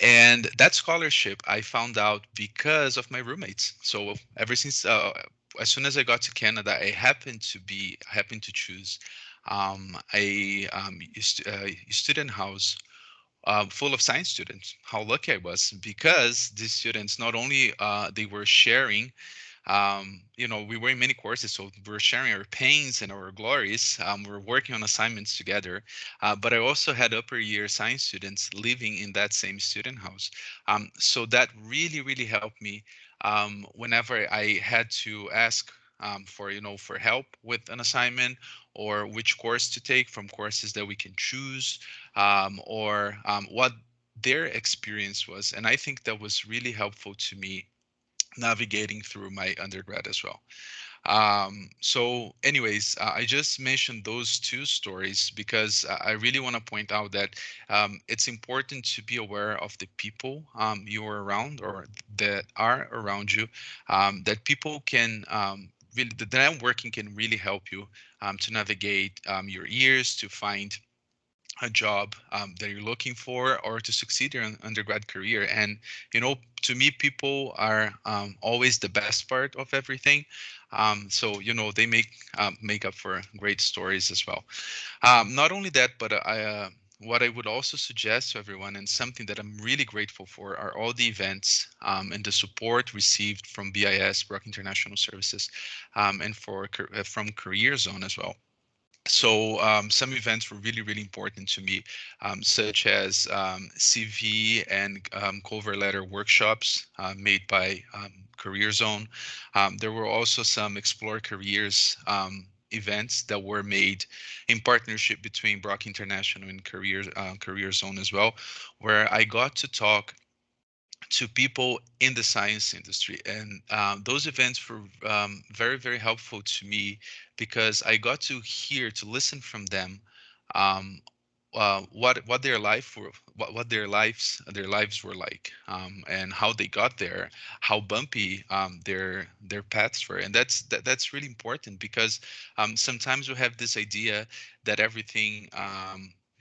And that scholarship I found out because of my roommates. So ever since, as soon as I got to Canada, I happened to choose a student house full of science students. How lucky I was, because these students not only they were sharing, we were in many courses, so we're sharing our pains and our glories. We're working on assignments together, but I also had upper year science students living in that same student house. So that really, really helped me whenever I had to ask for help with an assignment, or which course to take from courses that we can choose, or what their experience was. And I think that was really helpful to me navigating through my undergrad as well. So anyways, I just mentioned those two stories because I really want to point out that it's important to be aware of the people you are around, or that are around you, that people can really, the networking can really help you to navigate your years, to find a job that you're looking for, or to succeed in your undergrad career. And to me, people are always the best part of everything. So they make up for great stories as well. Not only that, but what I would also suggest to everyone, and something that I'm really grateful for, are all the events and the support received from BIS, Brock International Services, and from Career Zone as well. So some events were really, really important to me, such as CV and cover letter workshops made by Career Zone. There were also some Explore Careers events that were made in partnership between Brock International and Career Zone as well, where I got to talk to people in the science industry. And those events were very, very helpful to me, because I got to listen from them, um, what their lives were like, and how they got there, how bumpy their paths were. And that's really important, because sometimes we have this idea that everything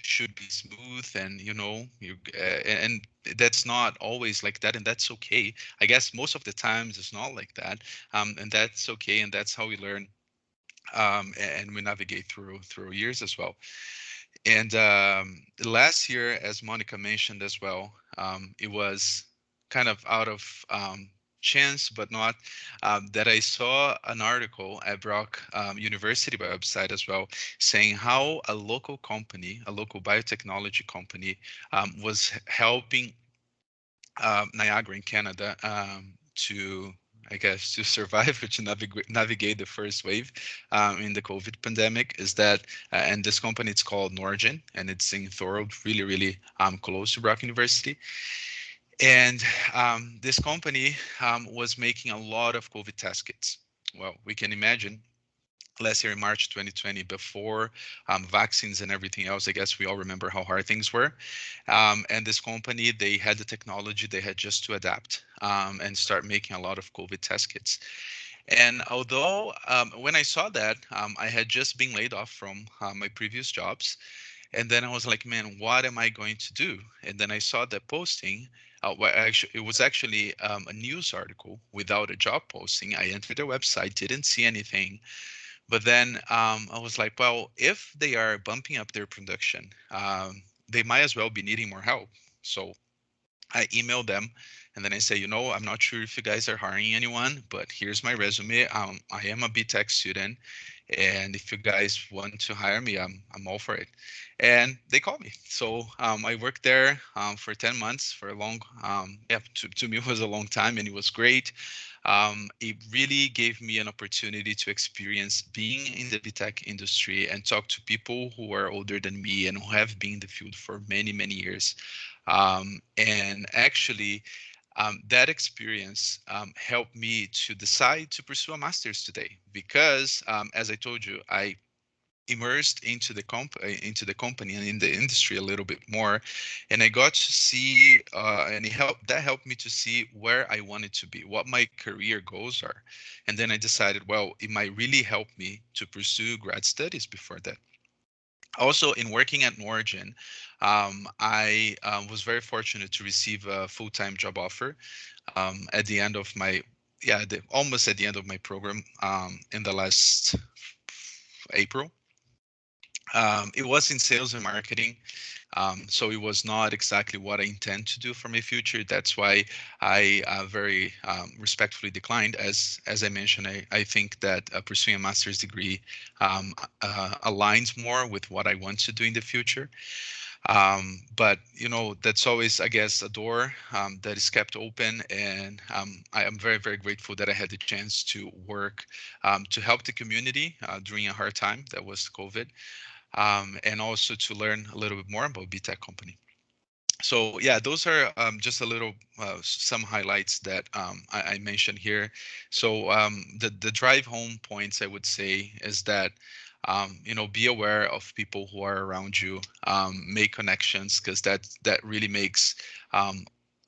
should be smooth, and and that's not always like that, and that's okay. I guess most of the times it's not like that, and that's okay, and that's how we learn, and we navigate through years as well. And last year, as Monica mentioned as well, it was kind of out of chance, but not, that I saw an article at Brock University website as well, saying how a local company, a local biotechnology company, was helping Niagara in Canada to, I guess, to survive or to navigate the first wave in the COVID pandemic. Is that, and this company, it's called Norgen, and it's in Thorold, really, really close to Brock University. And this company was making a lot of COVID test kits. Well, we can imagine last year in March 2020, before vaccines and everything else, I guess we all remember how hard things were. And this company, they had the technology, they had just to adapt and start making a lot of COVID test kits. And although when I saw that, I had just been laid off from my previous jobs. And then I was like, man, what am I going to do? And then I saw that posting. Well, actually, it was actually a news article without a job posting. I entered their website, didn't see anything. But then I was like, well, if they are bumping up their production, they might as well be needing more help. So I emailed them, and then I say, I'm not sure if you guys are hiring anyone, but here's my resume. I am a BTech student, And if you guys want to hire me, I'm all for it. And they called me. So I worked there for 10 months for a long, yeah, to me it was a long time, and it was great. It really gave me an opportunity to experience being in the BTech industry and talk to people who are older than me and who have been in the field for many, many years. And actually, that experience helped me to decide to pursue a master's today because, as I told you, I immersed into the company and in the industry a little bit more, and I got to see and that helped me to see where I wanted to be, what my career goals are. And then I decided, well, it might really help me to pursue grad studies before that. Also, in working at Norgen, I was very fortunate to receive a full-time job offer at the end of my, almost at the end of my program in the last April. It was in sales and marketing, so it was not exactly what I intend to do for my future. That's why I very respectfully declined. As I mentioned, I think that pursuing a master's degree aligns more with what I want to do in the future. But you know, that's always, I guess, a door that is kept open, and I am very, very grateful that I had the chance to work to help the community during a hard time that was COVID. And also to learn a little bit more about BTech company. So yeah, those are just a little some highlights that I mentioned here. So the drive home points I would say is that you know, be aware of people who are around you, make connections, because that really makes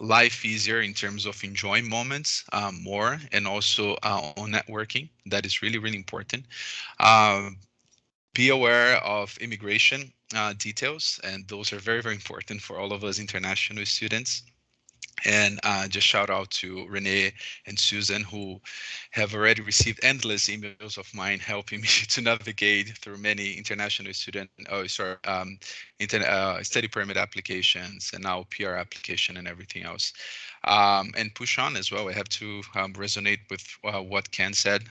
life easier in terms of enjoying moments more, and also on networking. That is really, really important. Be aware of immigration details, and those are very, very important for all of us international students. And just shout out to Renee and Susan, who have already received endless emails of mine helping me to navigate through many international study permit applications, and now PR application and everything else. And push on as well. I have to resonate with what Ken said.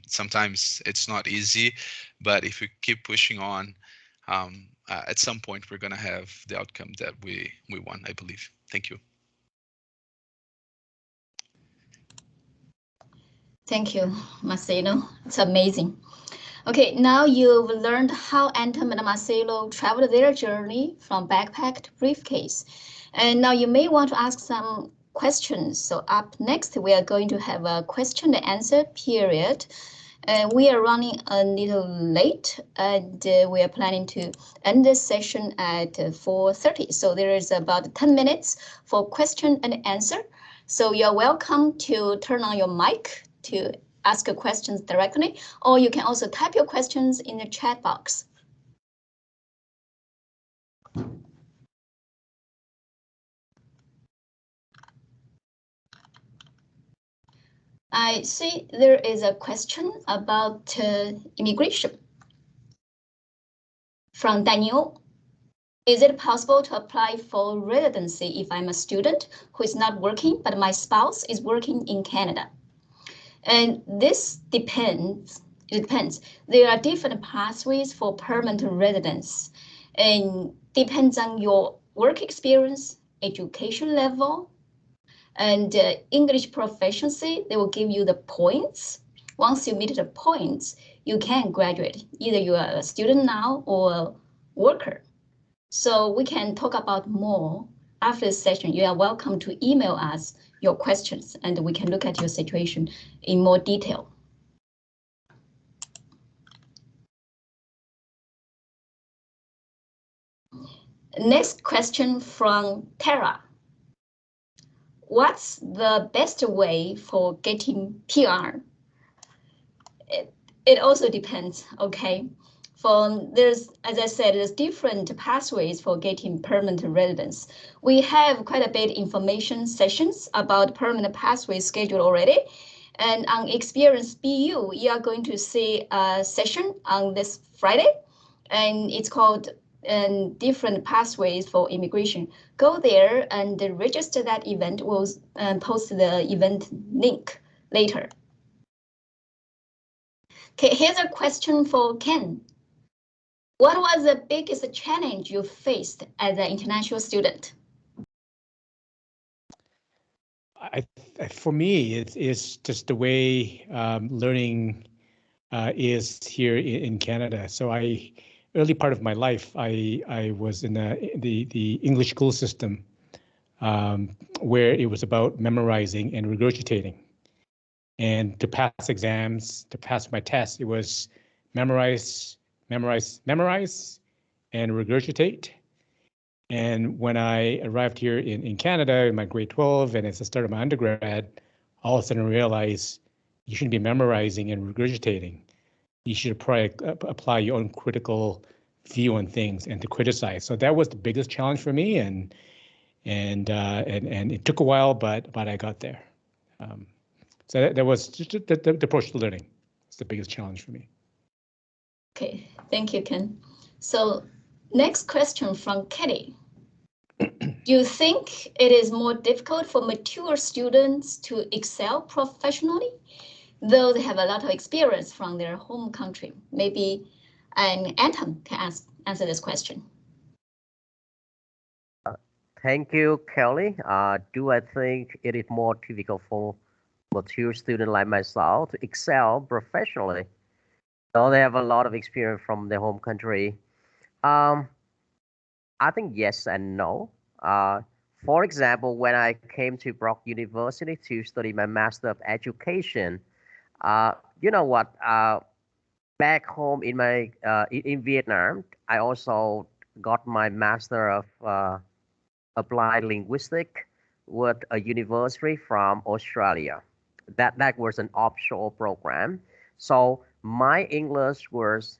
Sometimes it's not easy, but if we keep pushing on, at some point we're going to have the outcome that we want, I believe. Thank you. Thank you, Marcelo. It's amazing. Okay, now you've learned how Anton and Marcelo traveled their journey from backpack to briefcase. And now you may want to ask some questions. So up next, we are going to have a question and answer period. We are running a little late, and we are planning to end this session at 4:30. So there is about 10 minutes for question and answer. So you're welcome to turn on your mic to ask your questions directly, or you can also type your questions in the chat box. I see there is a question about immigration from Daniel. Is it possible to apply for residency if I'm a student who is not working, but my spouse is working in Canada? And this depends. It depends. There are different pathways for permanent residence, and depends on your work experience, education level, and English proficiency. They will give you the points. Once you meet the points, you can graduate. Either you are a student now or a worker. So we can talk about more after this session. You are welcome to email us your questions, and we can look at your situation in more detail. Next question from Tara. What's the best way for getting PR? It also depends, okay? There's, as I said, there's different pathways for getting permanent residence. We have quite a bit information sessions about permanent pathways scheduled already. And on Experience BU, you are going to see a session on this Friday, and it's called different pathways for immigration. Go there and register that event. We'll post the event link later. Okay, here's a question for Ken. What was the biggest challenge you faced as an international student? For me, it's just the way learning is here in Canada. So early part of my life, I was in the English school system, where it was about memorizing and regurgitating. And to pass exams, to pass my tests, it was memorize, memorize, memorize, and regurgitate. And when I arrived here in Canada in my grade 12 and as I started my undergrad, all of a sudden I realized you shouldn't be memorizing and regurgitating. You should apply your own critical view on things and to criticize. So that was the biggest challenge for me, and it took a while, but I got there. So that was just the approach to learning. It's the biggest challenge for me. Okay, thank you, Ken. So next question from Kelly. Do you think it is more difficult for mature students to excel professionally, though they have a lot of experience from their home country? Maybe Anton can answer this question. Thank you, Kelly. Do I think it is more difficult for mature student like myself to excel professionally? So they have a lot of experience from their home country. I think yes and no. For example, when I came to Brock University to study my Master of Education, you know what? Back home in Vietnam, I also got my Master of Applied Linguistics with a university from Australia. That was an offshore program. So my English was,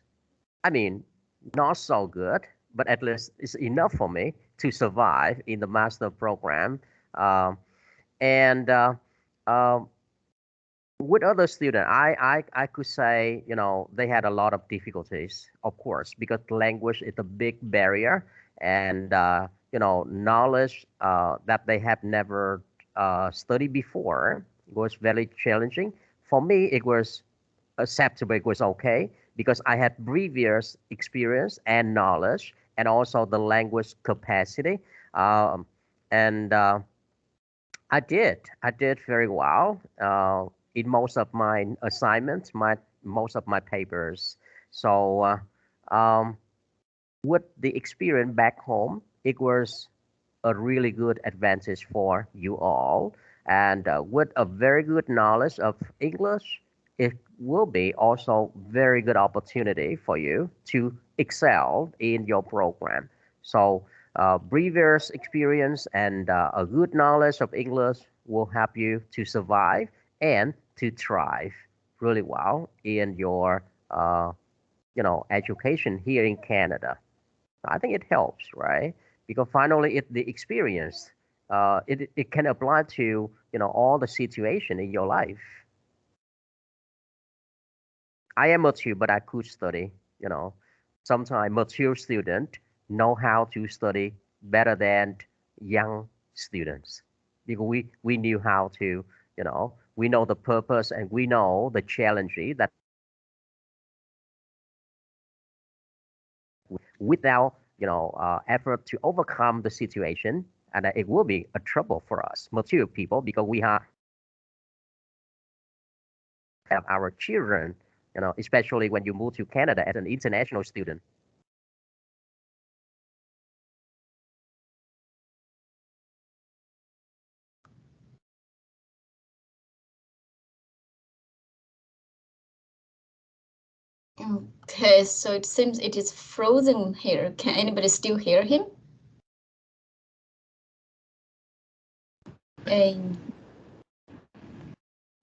I mean, not so good, but at least it's enough for me to survive in the master program. And with other students, I could say, you know, they had a lot of difficulties, of course, because language is a big barrier, and you know, knowledge that they have never studied before was very challenging. For me, it was acceptable. It was okay because I had previous experience and knowledge, and also the language capacity. And I did very well in most of my assignments, most of my papers. So with the experience back home, it was a really good advantage for you all. And with a very good knowledge of English, it will be also very good opportunity for you to excel in your program. So previous experience and a good knowledge of English will help you to survive and to thrive really well in your you know, education here in Canada. I think it helps, right? Because finally, the experience, it can apply to, you know, all the situation in your life. I am mature, but I could study. You know, sometimes mature student know how to study better than young students because we knew how to, you know, we know the purpose and we know the challenge that without, you know, effort to overcome the situation, and it will be a trouble for us mature people because we have our children, you know, especially when you move to Canada as an international student. Okay, so it seems it is frozen here. Can anybody still hear him? And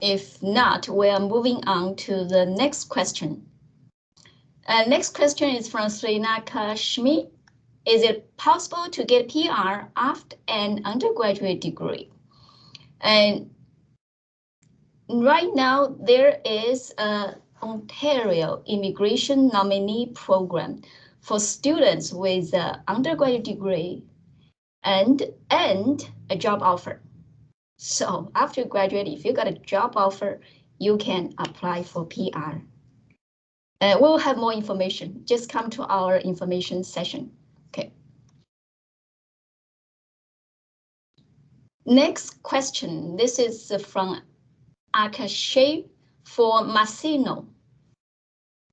if not, we are moving on to the next question. Next question is from Srinaka Schmidt. Is it possible to get PR after an undergraduate degree? And right now there is a Ontario Immigration Nominee Program for students with an undergraduate degree and a job offer. So after you graduate, if you got a job offer, you can apply for PR. We'll have more information. Just come to our information session. Okay. Next question. This is from Akashi for Massino.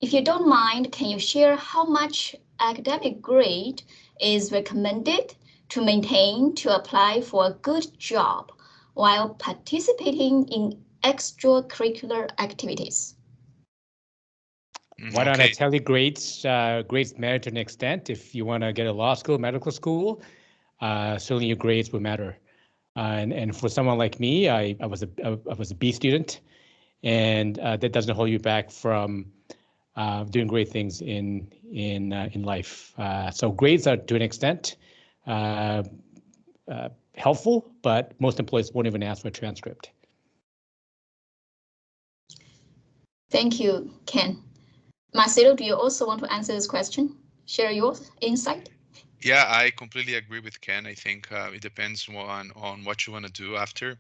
If you don't mind, can you share how much academic grade is recommended to maintain to apply for a good job while participating in extracurricular activities? Why don't I tell you grades? Grades matter to an extent. If you want to get a law school, medical school, certainly your grades will matter. And for someone like me, I was a B student, and that doesn't hold you back from doing great things in life. So grades are to an extent helpful, but most employees won't even ask for a transcript. Thank you, Ken. Marcelo, do you also want to answer this question? Share your insight? Yeah, I completely agree with Ken. I think it depends on what you want to do after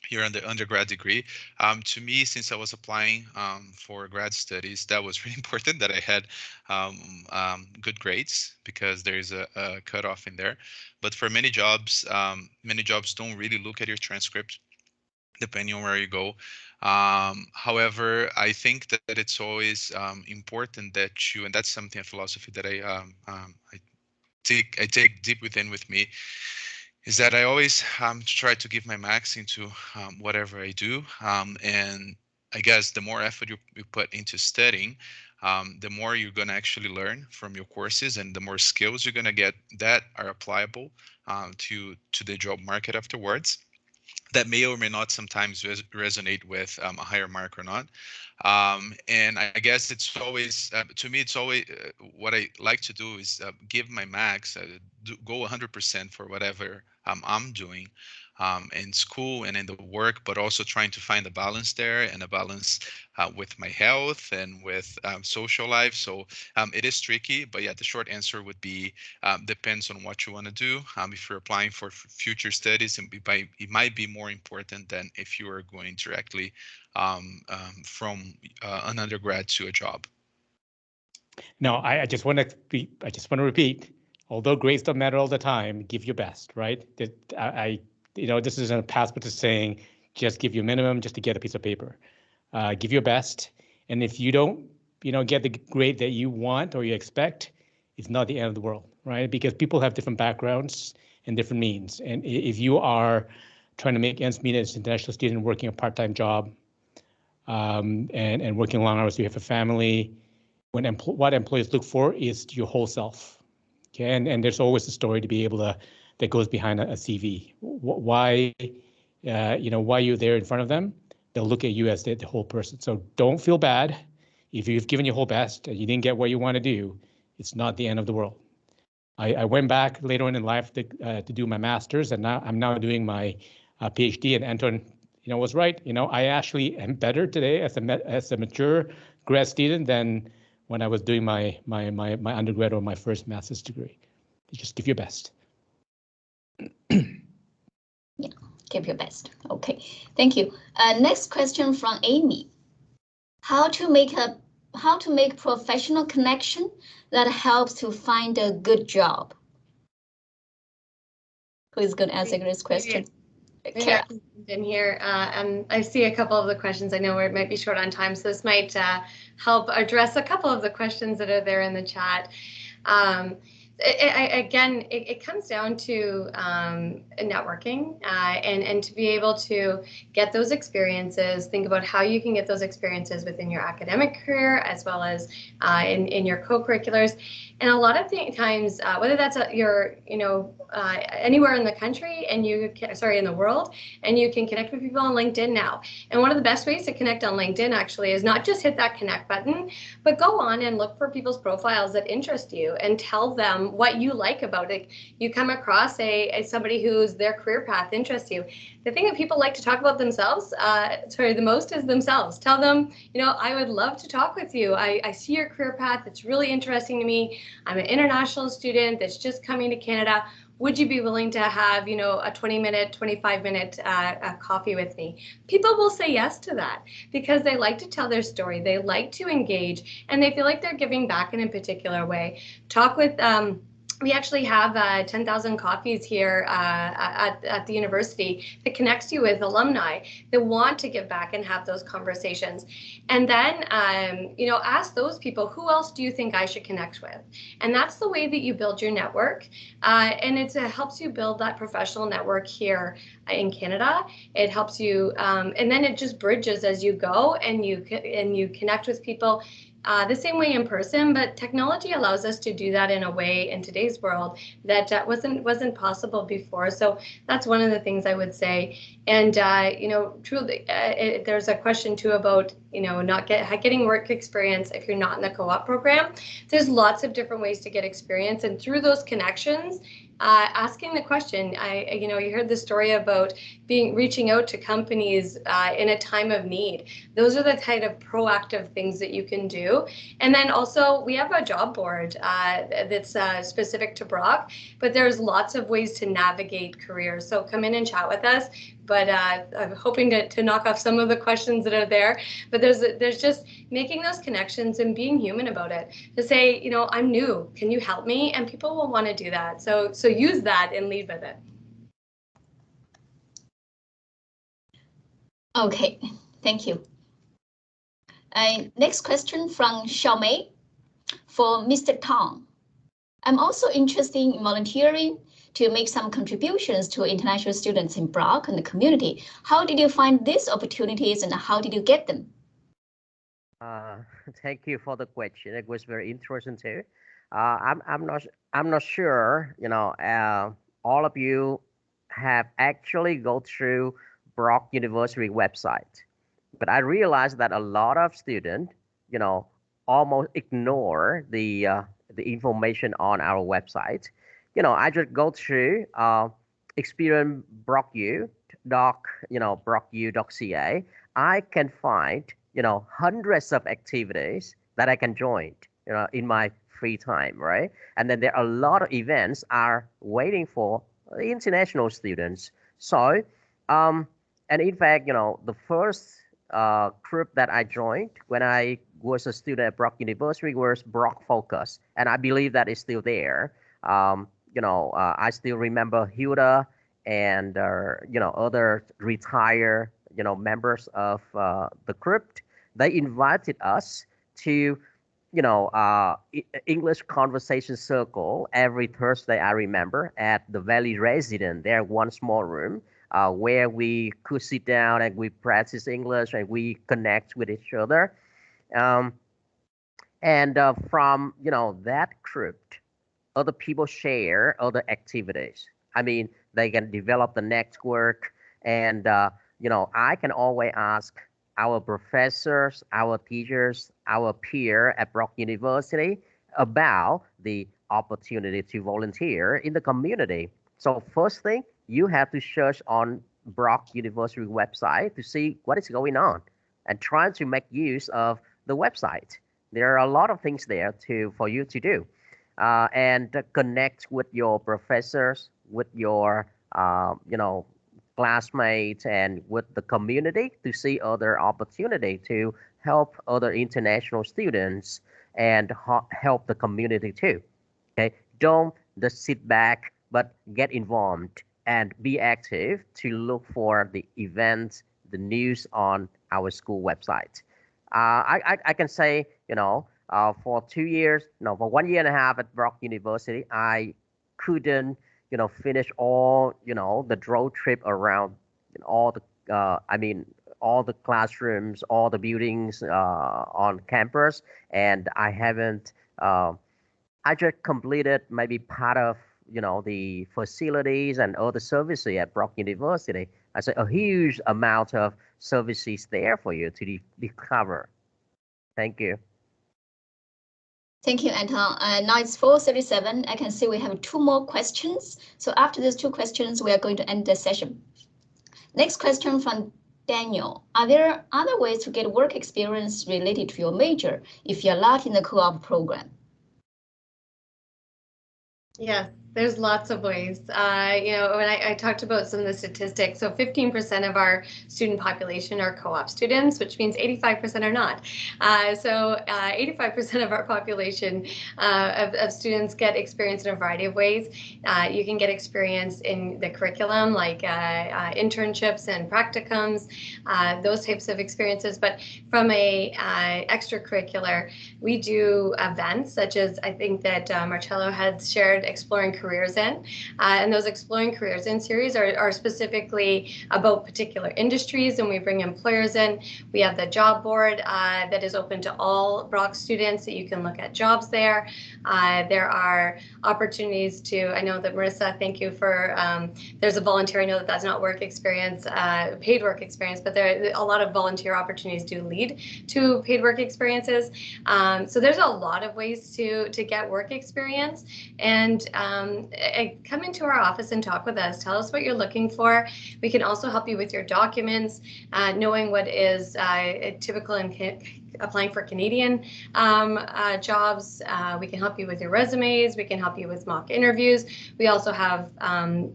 your undergrad degree. To me, since I was applying for grad studies, that was really important that I had good grades, because there's a cutoff in there. But for many jobs don't really look at your transcript, depending on where you go. However, I think that it's always important that you, and that's something, a philosophy that I take deep within with me, is that I always try to give my max into whatever I do. And I guess the more effort you put into studying, the more you're going to actually learn from your courses, and the more skills you're going to get that are applicable to the job market afterwards. That may or may not sometimes resonate with a higher mark or not. And I guess it's always, to me, it's always what I like to do is give my max, go 100% for whatever I'm doing in school and in the work, but also trying to find a balance there, and a balance with my health and with social life. So it is tricky, but yeah, the short answer would be depends on what you want to do. If you're applying for future studies, it might be more important than if you are going directly from an undergrad to a job. No, I just want to repeat. Although grades don't matter all the time, give your best, right? This isn't a passport to saying just give your minimum just to get a piece of paper. Give your best, and if you don't, get the grade that you want or you expect, it's not the end of the world, right? Because people have different backgrounds and different means, and if you are trying to make ends meet as an international student working a part-time job, and working long hours, you have a family. What employees look for is your whole self. Okay, and there's always a story to be able to that goes behind a CV. Why you're there in front of them? They'll look at you as the whole person. So don't feel bad if you've given your whole best and you didn't get what you want to do. It's not the end of the world. I went back later on in life to do my master's, and now I'm doing my PhD. And Anton, was right. I actually am better today as a mature grad student than when I was doing my undergrad or my first master's degree. You just give your best. Yeah, give your best. Okay, thank you. Next question from Amy. How to make professional connection that helps to find a good job? Who is going to answer this question? Yeah, in here, I see a couple of the questions. I know it might be short on time, so this might help address a couple of the questions that are there in the chat. It comes down to networking and to be able to get those experiences. Think about how you can get those experiences within your academic career as well as in your co-curriculars. And a lot of times, whether that's anywhere in the country and in the world, and you can connect with people on LinkedIn now. And one of the best ways to connect on LinkedIn actually is not just hit that connect button, but go on and look for people's profiles that interest you and tell them what you like about it. You come across somebody whose their career path interests you. The thing that people like to talk about themselves, the most is themselves. Tell them, I would love to talk with you. I see your career path. It's really interesting to me. I'm an international student that's just coming to Canada. would you be willing to have, you know, a 20-minute, 25-minute coffee with me? People will say yes to that because they like to tell their story. They like to engage and they feel like they're giving back in a particular way. Talk with, we actually have 10,000 coffees here at the university that connects you with alumni that want to give back and have those conversations. And then, you know, ask those people, who else do you think I should connect with? And that's the way that you build your network. And it helps you build that professional network here in Canada. It helps you, and then it just bridges as you go, and you connect with people the same way in person, but technology allows us to do that in a way in today's world that wasn't possible before. So that's one of the things I would say. And you know, truly, there's a question too about, you know, not getting work experience if you're not in the co-op program. There's lots of different ways to get experience, and through those connections, asking the question, you know, you heard the story about reaching out to companies in a time of need. Those are the kind of proactive things that you can do. And then also we have a job board that's specific to Brock, but there's lots of ways to navigate careers. So come in and chat with us. But I'm hoping to knock off some of the questions that are there. But there's just making those connections and being human about it. To say, you know, I'm new, can you help me? And people will want to do that. So use that and lead with it. Okay, thank you. Next question from Xiaomei for Mr. Tong. I'm also interested in volunteering to make some contributions to international students in Brock and the community. How did you find these opportunities and how did you get them? Thank you for the question. It was very interesting too. I'm not sure, you know, all of you have actually go through Brock University website, but I realized that a lot of students, you know, almost ignore the information on our website. You know, I just go through brocku.ca. I can find, you know, hundreds of activities that I can join, you know, in my free time, right? And then there are a lot of events are waiting for international students. So, and in fact, you know, the first group that I joined when I was a student at Brock University was Brock Focus, and I believe that is still there. You know, I still remember Hilda and you know, other retired, you know, members of the group. They invited us to, you know, English conversation circle every Thursday. I remember at the Valley Residence. There, one small room where we could sit down and we practice English and we connect with each other. And from, you know, that group, other people share other activities. I mean, they can develop the network, and you know, I can always ask our professors, our teachers, our peer at Brock University about the opportunity to volunteer in the community. So first thing, you have to search on Brock University website to see what is going on and try to make use of the website. There are a lot of things there for you to do. And connect with your professors, with your you know, classmates, and with the community to see other opportunity to help other international students and help the community too. Okay, don't just sit back, but get involved and be active to look for the events, the news on our school website. I can say, you know, for 2 years, no, for 1 year and a half at Brock University, I couldn't, you know, finish all, you know, the road trip around all the, I mean, all the classrooms, all the buildings on campus, and I haven't. I just completed maybe part of, you know, the facilities and other services at Brock University. I say a huge amount of services there for you to discover. Thank you. Thank you, Anton. Now it's 4:37. I can see we have 2 more questions. So after these 2 questions, we are going to end the session. Next question from Daniel. Are there other ways to get work experience related to your major if you're not in the co-op program? Yes, There's lots of ways. When I talked about some of the statistics, so 15% of our student population are co-op students, which means 85% are not. So 85% of our population of students get experience in a variety of ways. You can get experience in the curriculum, like internships and practicums, those types of experiences. But from a extracurricular, we do events such as, I think that Marcello had shared, Exploring Careers In, and those Exploring Careers In series are specifically about particular industries, and we bring employers in. We have the job board that is open to all Brock students, that you can look at jobs there. There are opportunities to, I know that Marissa, thank you for, there's a volunteer, I know that that's not work experience, paid work experience, but there a lot of volunteer opportunities do lead to paid work experiences. So there's a lot of ways to get work experience, and come into our office and talk with us. Tell us what you're looking for. We can also help you with your documents, knowing what is typical in applying for Canadian jobs. We can help you with your resumes. We can help you with mock interviews. We also have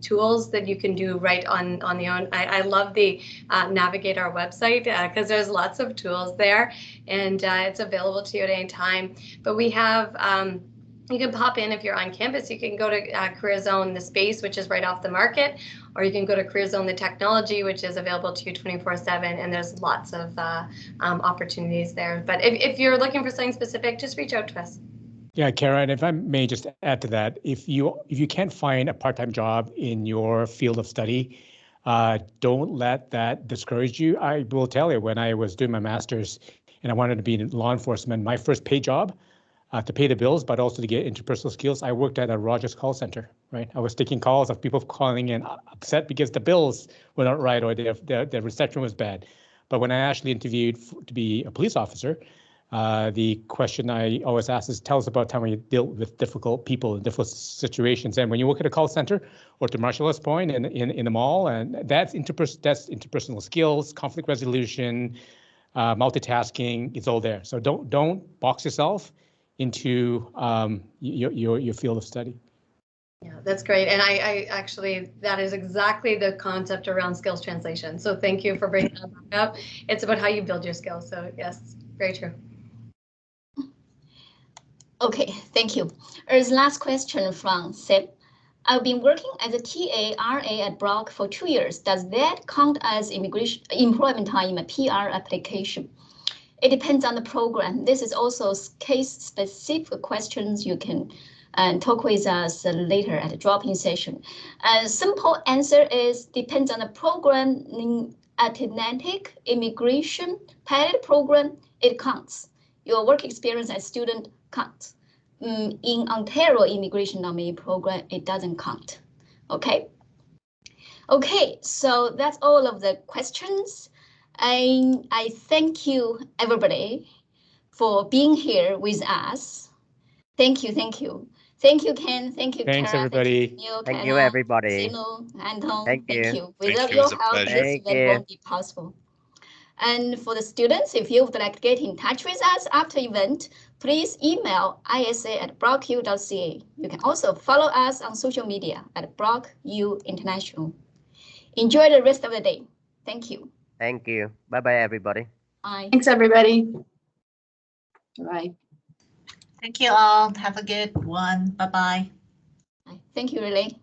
tools that you can do right on the own. I love the navigate our website because there's lots of tools there, and it's available to you at any time. But we have you can pop in if you're on campus. You can go to Career Zone the Space, which is right off the market, or you can go to Career Zone the Technology, which is available to you 24/7, and there's lots of opportunities there. But if you're looking for something specific, just reach out to us. Yeah, Kara, and if I may just add to that, if you can't find a part-time job in your field of study, don't let that discourage you. I will tell you, when I was doing my master's and I wanted to be in law enforcement, my first paid job, to pay the bills, but also to get interpersonal skills, I worked at a Rogers call center, right? I was taking calls of people calling in upset because the bills were not right or their reception was bad. But when I actually interviewed to be a police officer, the question I always ask is, tell us about time when you deal with difficult people in difficult situations. And when you work at a call center, or to Marcella's point, in the mall, and that's interpersonal skills, conflict resolution, multitasking, it's all there. So don't box yourself into your field of study. Yeah, that's great. And I actually, that is exactly the concept around skills translation. So thank you for bringing that back up. It's about how you build your skills. So yes, very true. Okay, thank you. There's last question from Seb. I've been working as a TA/RA at Brock for 2 years. Does that count as employment time in my PR application? It depends on the program. This is also case-specific questions. You can talk with us later at the drop-in session. Simple answer is depends on the program. In Atlantic immigration pilot program, it counts. Your work experience as student counts. In Ontario immigration nominee program, it doesn't count. Okay. Okay, so that's all of the questions. I thank you, everybody, for being here with us. Thank you, thank you. Thank you, Ken. Thank you, Thanks, Kara. everybody. Thank you, everybody. Sino, Anton, Thank you. Without It your was a help, pleasure. this Thank event you. won't be possible. And for the students, if you would like to get in touch with us after event, please email isa@brocku.ca. You can also follow us on social media at BrockU International. Enjoy the rest of the day. Thank you. Thank you. Bye-bye, everybody. Bye. Thanks, everybody. Bye. Thank you all. Have a good one. Bye-bye. Thank you, Relay.